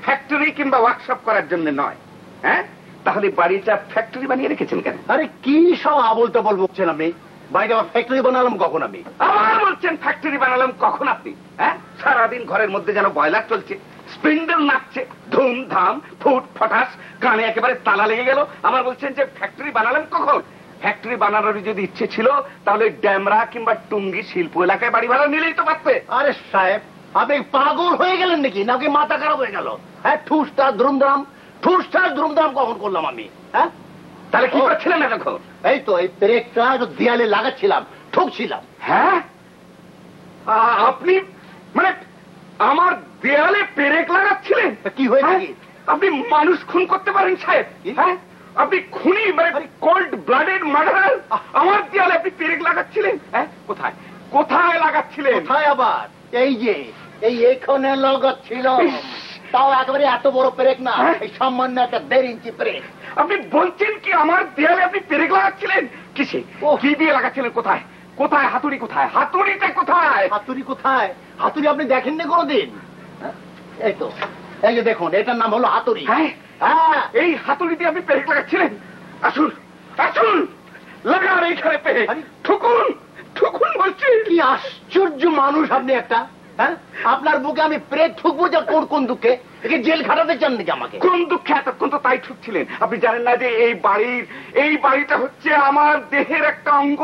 ফ্যাক্টরি কিংবা ওয়ার্কশপ করার জন্য নয়। হ্যাঁ, তাহলে বাড়িটা ফ্যাক্টরি বানিয়ে রেখেছেন কেন? আরে কি সব আবল তাবল বলছেন আপনি? বাড়িটা ফ্যাক্টরি বানালাম কখন আমি? আবার বলছেন ফ্যাক্টরি বানালাম কখন আপনি? হ্যাঁ, সারাদিন ঘরের মধ্যে যেন বয়লার চলছে, স্পিন্ডেল নাচছে, ধুমধাম ফুট ফটাস, কানে একেবারে তালা লেগে গেল। আমার বলছেন যে ফ্যাক্টরি বানালাম কখন? ফ্যাক্টরি বানানোর যদি ইচ্ছে ছিল তাহলে ড্যামরা কিংবা টুঙ্গি শিল্প এলাকায় বাড়ি ভাড়া নিলেই তো পারতে। আরে সাহেব, আপনি পাগল হয়ে গেলেন নাকি, নাকি মাথা খারাপ হয়ে গেল? হ্যাঁ, ঠুসটা ধুমধাম কখন করলাম আমি? হ্যাঁ, তাহলে কি করছিলেন এখন? এই তো এই পেরেকটা দেয়ালে লাগাচ্ছিলাম, ঠুকছিলাম। হ্যাঁ, আপনি মানে আমার দেয়ালে পেরেক লাগাচ্ছিলেন? কি হয়েছে? আপনি মানুষ খুন করতে পারেন সাহেব? হ্যাঁ, আপনি খুনি, মানে কোল্ড ব্লাডেড মার্ডারার। আমার দেয়ালে আপনি পেরেক লাগাচ্ছিলেন? হ্যাঁ, কোথায় কোথায় লাগাচ্ছিলেন? কোথায় আবার? এই যে এখানে লাগাচ্ছিল, তাও একেবারে এত বড় পেরেক না, এই সামান্য একটা 1.5 ইঞ্চি পেরেক। আপনি বলছেন কি আমার দেয়ালে আপনি পেরেক লাগাচ্ছিলেন? কিসে, কি দিয়ে লাগাচ্ছিলেন? কোথায় কোথায়? হাতুড়ি কোথায়? হাতুড়িটা কোথায়? হাতুড়ি কোথায়? হাতুড়ি আপনি দেখেননি কোনোদিন? এই তো, এই যে দেখুন, এটার নাম হলো হাতুড়ি। হ্যাঁ, এই হাতুড়ি দিয়ে আপনি পেরেক লাগাচ্ছিলেন? আসুন আসুন, লাগান এইখানে পেরেক, ঠুকুন ঠুকুন বলছি। কি আশ্চর্য মানুষ আপনি একটা! হ্যাঁ, আপনার বুকে আমি পেরেক ঠুকবো যে কোন দুঃখে? একে জেল খাটাতে চান নাকি আমাকে? কোন দুঃখে? এতক্ষণ তো তাই ঠুকছিলেন। আপনি জানেন না যে এই বাড়িটা হচ্ছে আমার দেহের একটা অঙ্গ?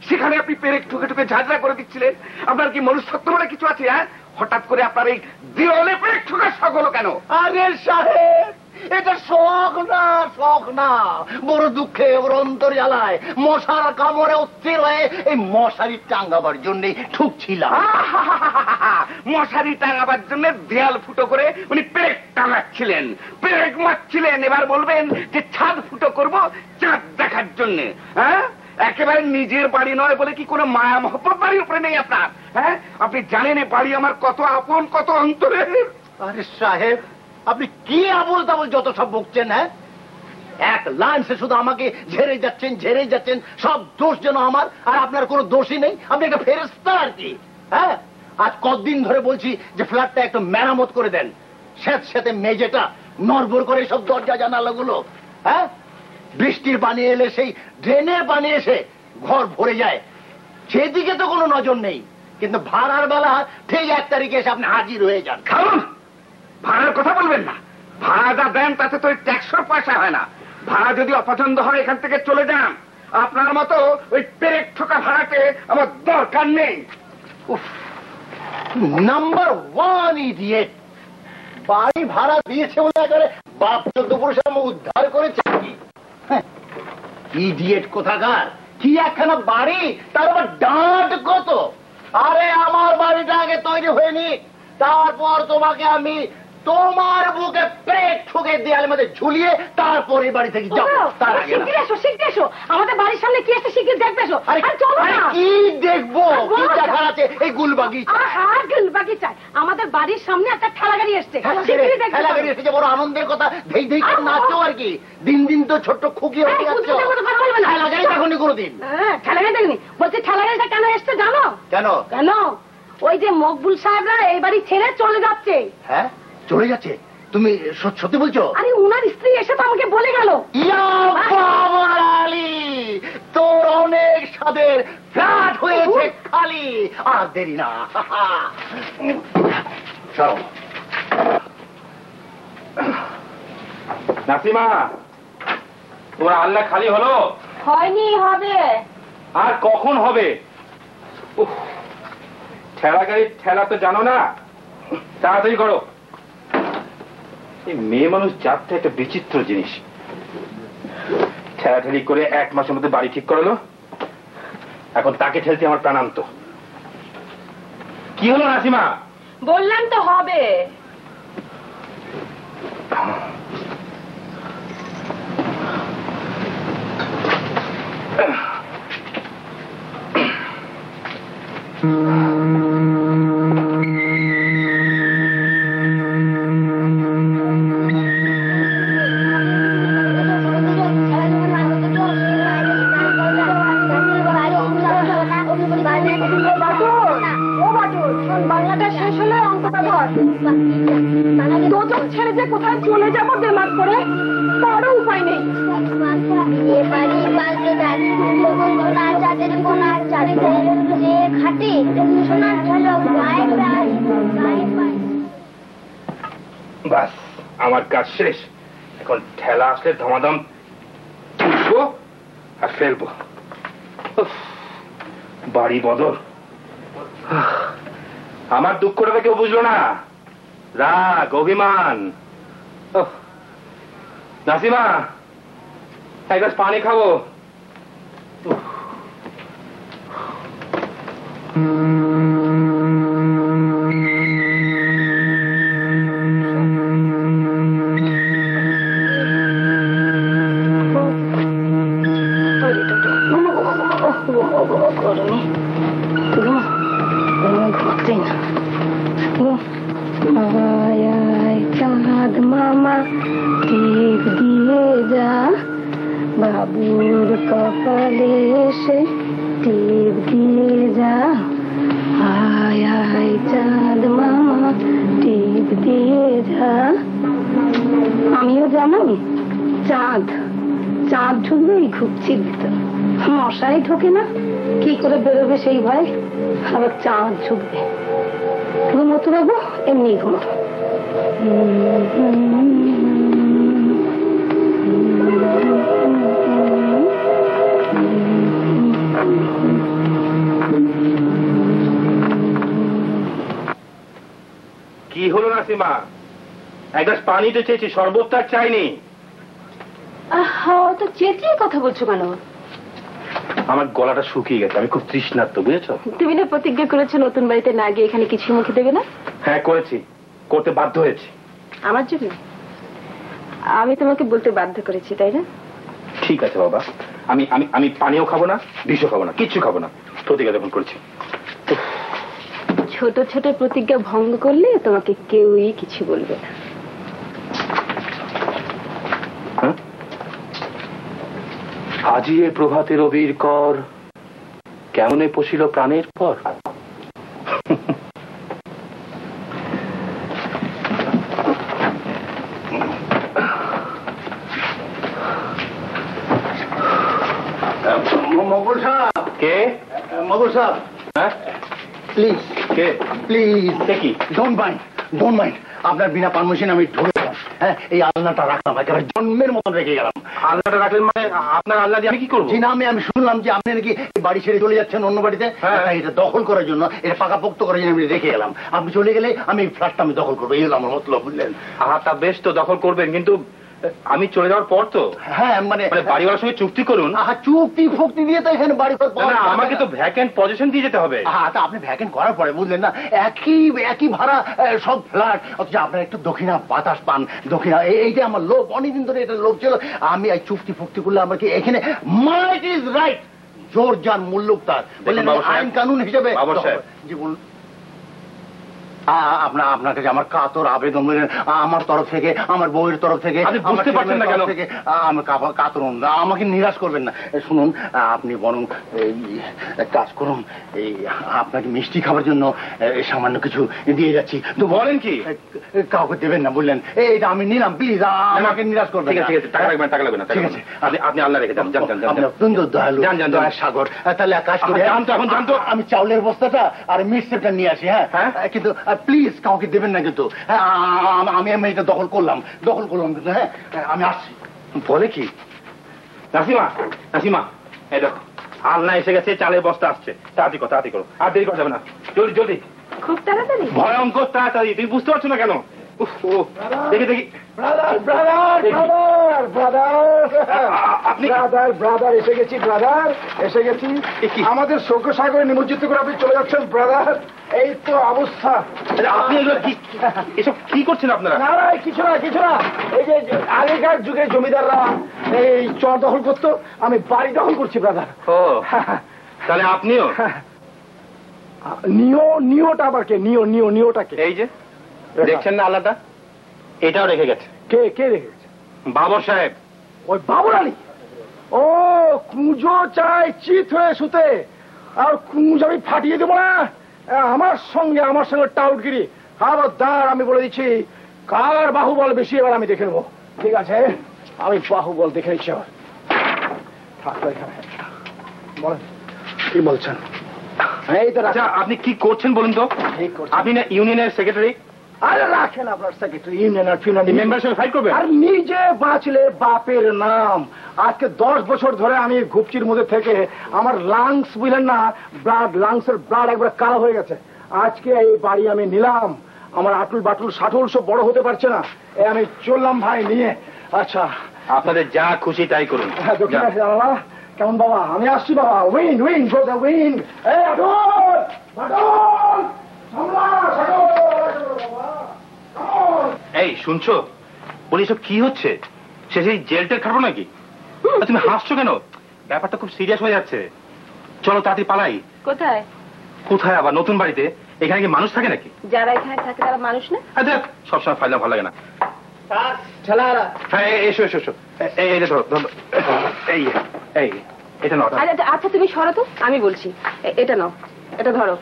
সেখানে আপনি পেরেক ঠুকে ঠুকে ঝাঁঝরা করে দিচ্ছিলেন। আপনার কি মনুষ্যত্ব বলে কিছু আছে? হ্যাঁ, হঠাৎ করে আপনার এই দেওয়ালে পেরেক ঠুকার শখ হলো কেন? আরে সাহেব, এটা শখ না, বড় দুঃখে, বড় অন্তর জ্বালায়, মশার কামড়ে অস্থির হয়ে এই মশারি টাঙ্গাবার জন্য ঠুকছিলাম। মশারি টাঙাবার জন্য দেয়াল ফুটো করে উনি পেরেক টাঙাচ্ছিলেন, পেরেক মারছিলেন। এবার বলবেন যে ছাদ ফুটো করব চাঁদ দেখার জন্য? হ্যাঁ, একেবারে নিজের বাড়ি নয় বলে কি কোনো মায়া মহব্বত বাড়ির উপরে নেই আপনার? হ্যাঁ, আপনি জানেন এই বাড়ি আমার কত আপন, কত অন্তরের। আরে সাহেব, আপনি কি আবল তাবল যত সব বকছেন? হ্যাঁ, এক লাইনসে শুধু আমাকে ঝেড়ে যাচ্ছেন, সব দোষ যেন আমার, আর আপনার কোনো দোষই নেই, আপনি একটা ফেরেশতা আর কি। হ্যাঁ, আজ কতদিন ধরে বলছি যে ফ্ল্যাটটা একটু মেরামত করে দেন, সাথে মেঝেটা নড়বড় করে সব দরজা জানালাগুলো। হ্যাঁ, বৃষ্টির পানি এলে সেই ড্রেনের পানি এসে ঘর ভরে যায়, সেদিকে তো কোনো নজর নেই। কিন্তু ভাড়ার বেলা ঠিক 1 তারিখে এসে আপনি হাজির হয়ে যান। খালুন, ভাড়ার কথা বলবেন না। ভাড়া যা দেন তাতে তো 100 পয়সা হয় না। ভাড়া যদি অপছন্দ হয় এখান থেকে চলে যান। আপনার মতো ওই পেরেক ঠোকা ভাড়াতে আমার দরকার নেই। Number 1 idiot. বাড়ি ভাড়া দিয়েছে বলে একেবারে বাপ 14 পুরুষের উদ্ধার করেছে কি? ইডিয়েট কোথাকার। কি একখানা বাড়ি, তার আবার ডাঁট কত। আরে আমার বাড়িটা আগে তৈরি হয়নি, তারপর তোমাকে আমি তোমার বুকে পেট ঠুকে দেয়ালের মধ্যে ঝুলিয়ে তারপর এই বাড়ি থেকে যাবো। তার আগে শিগগির এসো, আমাদের বাড়ির সামনে কি আছে শিগগির দেখবে এসো। কি দেখবো? কি দেখার আছে এই গুলবাগিচা? হ্যাঁ, গুলবাগিচা। আমাদের বাড়ির সামনে একটা ঠেলা গাড়ি এসছে, ঠেলা গাড়ি এসেছে, বড় আনন্দের কথা। ধেই ধেই করে নাচো আর কি। দিন তো ছোট্ট খুকি হয়ে যাচ্ছ। ঠেলা গাড়ি দেখনি কোনোদিন? ঠেলা গাড়ি দেখনি। বলছি ঠেলা গাড়িটা কেন এসছে জানো? কেন? ওই যে মকবুল সাহেবরা এই বাড়ি ছেড়ে চলে যাচ্ছে। হ্যাঁ, চলে যাচ্ছে? তুমি সত্যি বলছো? আরে উনার স্ত্রী এসে তো আমাকে বলে গেল। তোর অনেক স্বাদের ফ্ল্যাট হয়েছে খালি। আর দেরি না, চলো। নাসিমা, তোমার আল্লাহ খালি হলো? হয়নি, হবে। আর কখন হবে? ঠেলা গাড়ির ঠেলা তো জানো না, তাড়াতাড়ি করো। এই মেয়ে মানুষ জাতটা একটা বিচিত্র জিনিস। ঠেলাঠেলি করে 1 মাসের মধ্যে বাড়ি ঠিক করালো, এখন তাকে ঠেলতে আমার প্রাণান্ত। কি হলো নাসিমা? বললাম তো হবে। বাংলাটা শেষ হলে অন্তটা ধর। দুজন ছেড়ে যে কোথায় চলে যাবো দেমাগ করে, তারও উপায় নেই। বাস, আমার কাজ শেষ। এখন ঠেলা আসলে ধমাধম তুলবো আর ফেলবো। বাড়ি বদল। আমার দুঃখটা কেউ বুঝলো না, রাগ, অভিমান। নাসিমা, 1 গ্লাস পানি খাবো। বাবুর কপালে এসে টিপ দিয়ে যা, আয় আয় চাঁদ মামা টিপ দিয়ে যা। আমিও জানো চাঁদ ঢুকবেই ঘুরছির ভিতর, মশাই ঢোকে না, কি করে বেরোবে সেই ভয়, আবার চাঁদ ঢুকবে। ঘুমতো বাবু, এমনি ঘুমতো। কি হলো নাসিমা? 1 গ্লাস পানি তো চেয়েছি, শরবত আর চাইনি। তো চেঁচিয়ে কথা বলছো কেন? আমার গলাটা শুকিয়ে গেছে, আমি খুব তৃষ্ণার্ত, বুঝেছো? তুমি না প্রতিজ্ঞা করেছো নতুন বাড়িতে না গিয়ে এখানে কিছু মুখে দেবে না? হ্যাঁ করেছি, করতে বাধ্য হয়েছি। আমার জন্য? আমি তোমাকে বলতে বাধ্য করেছি, তাই না? ঠিক আছে বাবা, আমি আমি আমি পানিও খাবো না, বিষও খাবো না, কিচ্ছু খাবো না, প্রতিজ্ঞা যখন করছি। ছোট ছোট প্রতিজ্ঞা ভঙ্গ করলে তোমাকে কেউই কিছু বলবে না। আজি এ প্রভাতে রবির কর, কেমনে পশিল প্রাণের পর। মঙ্গল সাহেব, কে? মঙ্গল সাহেব, হ্যাঁ প্লিজ, কে? প্লিজ, কি? ডোন্ট মাইন্ড, আপনার বিনা পারমিশন আমি ঢুকে গেলাম। হ্যাঁ, এই আলনাটা রাখলাম, একেবারে জন্মের মতন রেখে গেলাম। আলনাটা রাখলেন মানে? আপনার আলনা দিয়ে আমি কি করবো? জি না, আমি শুনলাম যে আপনি নাকি বাড়ি ছেড়ে চলে যাচ্ছেন অন্য বাড়িতে। হ্যাঁ, এটা দখল করার জন্য, এটা পাকাপোক্ত করার জন্য আমি রেখে গেলাম। আপনি চলে গেলে আমি এই ফ্ল্যাটটা আমি দখল করবো, এই হলো আমার মতলব, বুঝলেন? তা বেশ, তো দখল করবেন, কিন্তু আমি চলে যাওয়ার পর তো? হ্যাঁ, মানে বাড়িওয়ালার সঙ্গে চুক্তি করুন। চুক্তি ফুক্তি দিয়ে তো এখানে বাড়ি আমাকে তো ভ্যাকেন্ট পজিশন দিয়ে যেতে হবে। তা আপনি ভ্যাকেন্ট করার পরে বুঝলেন না, একই ভাড়া সব ফ্ল্যাট, অথচ আপনার একটু দক্ষিণা বাতাস পান, দক্ষিণা, এইটা আমার লোভ, অনেকদিন ধরে এটা লোভ ছিল। আমি এই চুক্তি ফুক্তি করলে আমার কি এখানে মাইট ইজ রাইট, জোর যান মুল্লুক তার, বললেন আইন কানুন হিসেবে। জি বলুন। আপনার কাছে আমার কাতর আবেদন, আমার তরফ থেকে, আমার বউয়ের তরফ থেকে, বুঝতে পারছেন না কেন আমার কাতর, আমাকে নিরাশ করবেন না। শুনুন, আপনি বরং এক কাজ করুন, এই আপনাকে মিষ্টি খাবার জন্য সামান্য কিছু দিয়ে যাচ্ছি। তো বলেন কি? কাউকে দেবেন না, বললেন। এইটা আমি নিলাম, প্লিজ আমাকে নিরাশ করবেন। ঠিক আছে, টাকা লাগবে না, টাকা লাগবে না। ঠিক আছে, আপনি আল্লাহ রেখে যান, সুন্দর দয়ালু, দয়ার সাগর। তাহলে এক কাজ করে এখন জানতো, আমি চাউলের বস্তাটা আর মিক্সটা নিয়ে আসি। হ্যাঁ, কিন্তু প্লিজ কাউকে দেবেন না কিন্তু। হ্যাঁ, আমি এটা দখল করলাম কিন্তু। হ্যাঁ, আমি আসছি। বলে কি? নাসিমা, এই দেখো আলনা এসে গেছে, চালের বস্তা আসছে, তাড়াতাড়ি করো, আর দেরি করা যাবে না, জলদি। খুব তাড়াতাড়ি? ভয়ঙ্কর তাড়াতাড়ি, তুমি বুঝতে পারছো না কেন? দেখি ব্রাদার এসে গেছি। আমাদের সৌখ্য সাগরে নিমজ্জিত করে আপনি চলে যাচ্ছেন ব্রাদার, এই তো অবস্থা। আপনি এসব কি করছেন আপনারা? না, কিছু না, এই যে আগেকার যুগে জমিদাররা এই চর দখল করতো, আমি বাড়ি দখল করছি ব্রাদার। ও, তাহলে আপনিও? নিওটা আবার কে? নিওটাকে? এই যে দেখছেন না আলাদা, এটাও রেখে গেছে। কে রেখে গেছে? বাবর সাহেব। ওই বাবর আলী? ও, কুঁজো চাই চিত হয়ে শুতে, আর কুঁজ আমি ফাটিয়ে দেবো না। আমার সঙ্গে টাউটগিরি খবরদার, আমি বলে দিচ্ছি, কার বাহুবল বেশি এবার আমি দেখে নেবো। ঠিক আছে, আমি বাহুবল দেখে নিচ্ছি। আবার থাকলো এখানে, বলেন কি বলছেন? এই তো আপনি কি করছেন বলুন তো? আপনি না ইউনিয়নের সেক্রেটারি? আরে রাখেন আপনার সেক্রেটারি, ইউনিয়ন আর ফিউনিয়ন মেম্বার সঙ্গে ফাইট করবেন? আর নিজে বাঁচলে বাপের নাম। আজকে 10 বছর ধরে আমি ঘুপচির মধ্যে থেকে আমার লাংস, বুঝলেন না, লাংসের ব্লাড একবার কালো হয়ে গেছে। আজকে এই বাড়ি আমি নিলাম, আমার আটুল বাটুল সাটুল সব বড় হতে পারছে না, আমি চললাম ভাই নিয়ে। আচ্ছা, আপনাদের যা খুশি তাই করুন। বাবা কেমন? বাবা আমি আসছি বাবা। Wind wind. এই শুনছো, বলি সব কি হচ্ছে? সে সেই জেলটা খাটবো নাকি? তুমি হাসছো কেন? ব্যাপারটা খুব সিরিয়াস হয়ে যাচ্ছে। চলো তাড়াতাড়ি পালাই। কোথায় আবার? নতুন বাড়িতে। এখানে কি মানুষ থাকে নাকি? যারা এখানে থাকে তারা মানুষ না? সবসময় ফাইলাম, ভালো লাগে না। হ্যাঁ, এসো। এই ধরো, এই এটা নাও। আচ্ছা তুমি সরো তো, আমি বলছি। এটা নাও, এটা ধরো।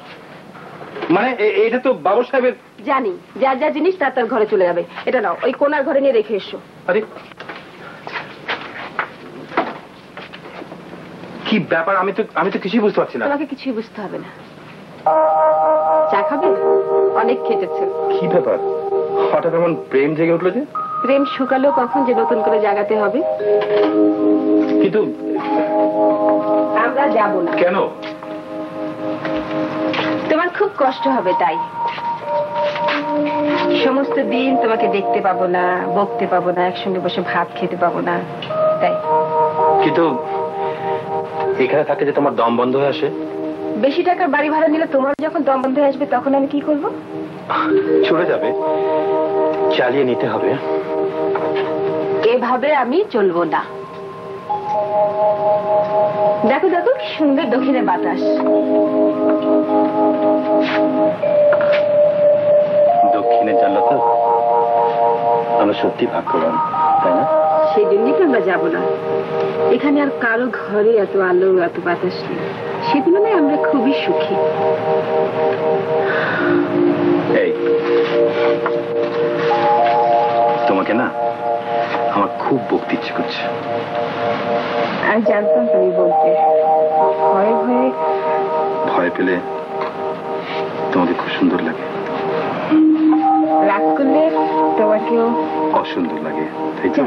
মানে এটা তো বাবর সাহেবের। জানি, যা জিনিস তার ঘরে চলে যাবে। এটা নাও, ওই কোনার ঘরে নিয়ে রেখে এসো। আরে কি ব্যাপার? আমি তো কিছুই বুঝতে পারছি না। তোমাকে কিছুই বুঝতে হবে না। চা খাবে? অনেক খেটেছে। কি ব্যাপার, হঠাৎ এমন প্রেম জেগে উঠলো যে? প্রেম শুকালো কখন যে নতুন করে জাগাতে হবে। কিন্তু আমরা যাব না। কেন? তোমার খুব কষ্ট হবে তাই। সমস্ত দিন তোমাকে দেখতে পাবো না, বকতে পাবো না, একসঙ্গে বসে ভাত খেতে পাবো না, তাই। কিন্তু এখানে থাকে যে তোমার দম বন্ধ হয়ে আসে। বেশি টাকার বাড়ি ভাড়া নিলে তোমার যখন দম বন্ধ হয়ে আসবে তখন আমি কি করবো? চলে যাবে, চালিয়ে নিতে হবে। এভাবে আমি চলবো না। দেখো দেখো কি সুন্দর দক্ষিণে বাতাস। দক্ষিণে জানলা তো আমরা সত্যি ভাগ্যবান, তাই না? সেই জন্যই তো আমরা যাবো না। এখানে আর কারো ঘরে এত আলো এত বাতাস নেই, সে তুলনায় আমরা খুবই সুখী। এই তোমাকে না আমার খুব বকতে ইচ্ছে করছে। আর জানতাম তুমি বলতে। ভয়ে ভয়ে ভয় পেলে তোমাকে খুব সুন্দর লাগে, রাগ করলে তোমাকেও অসুন্দর লাগে, তাই তো?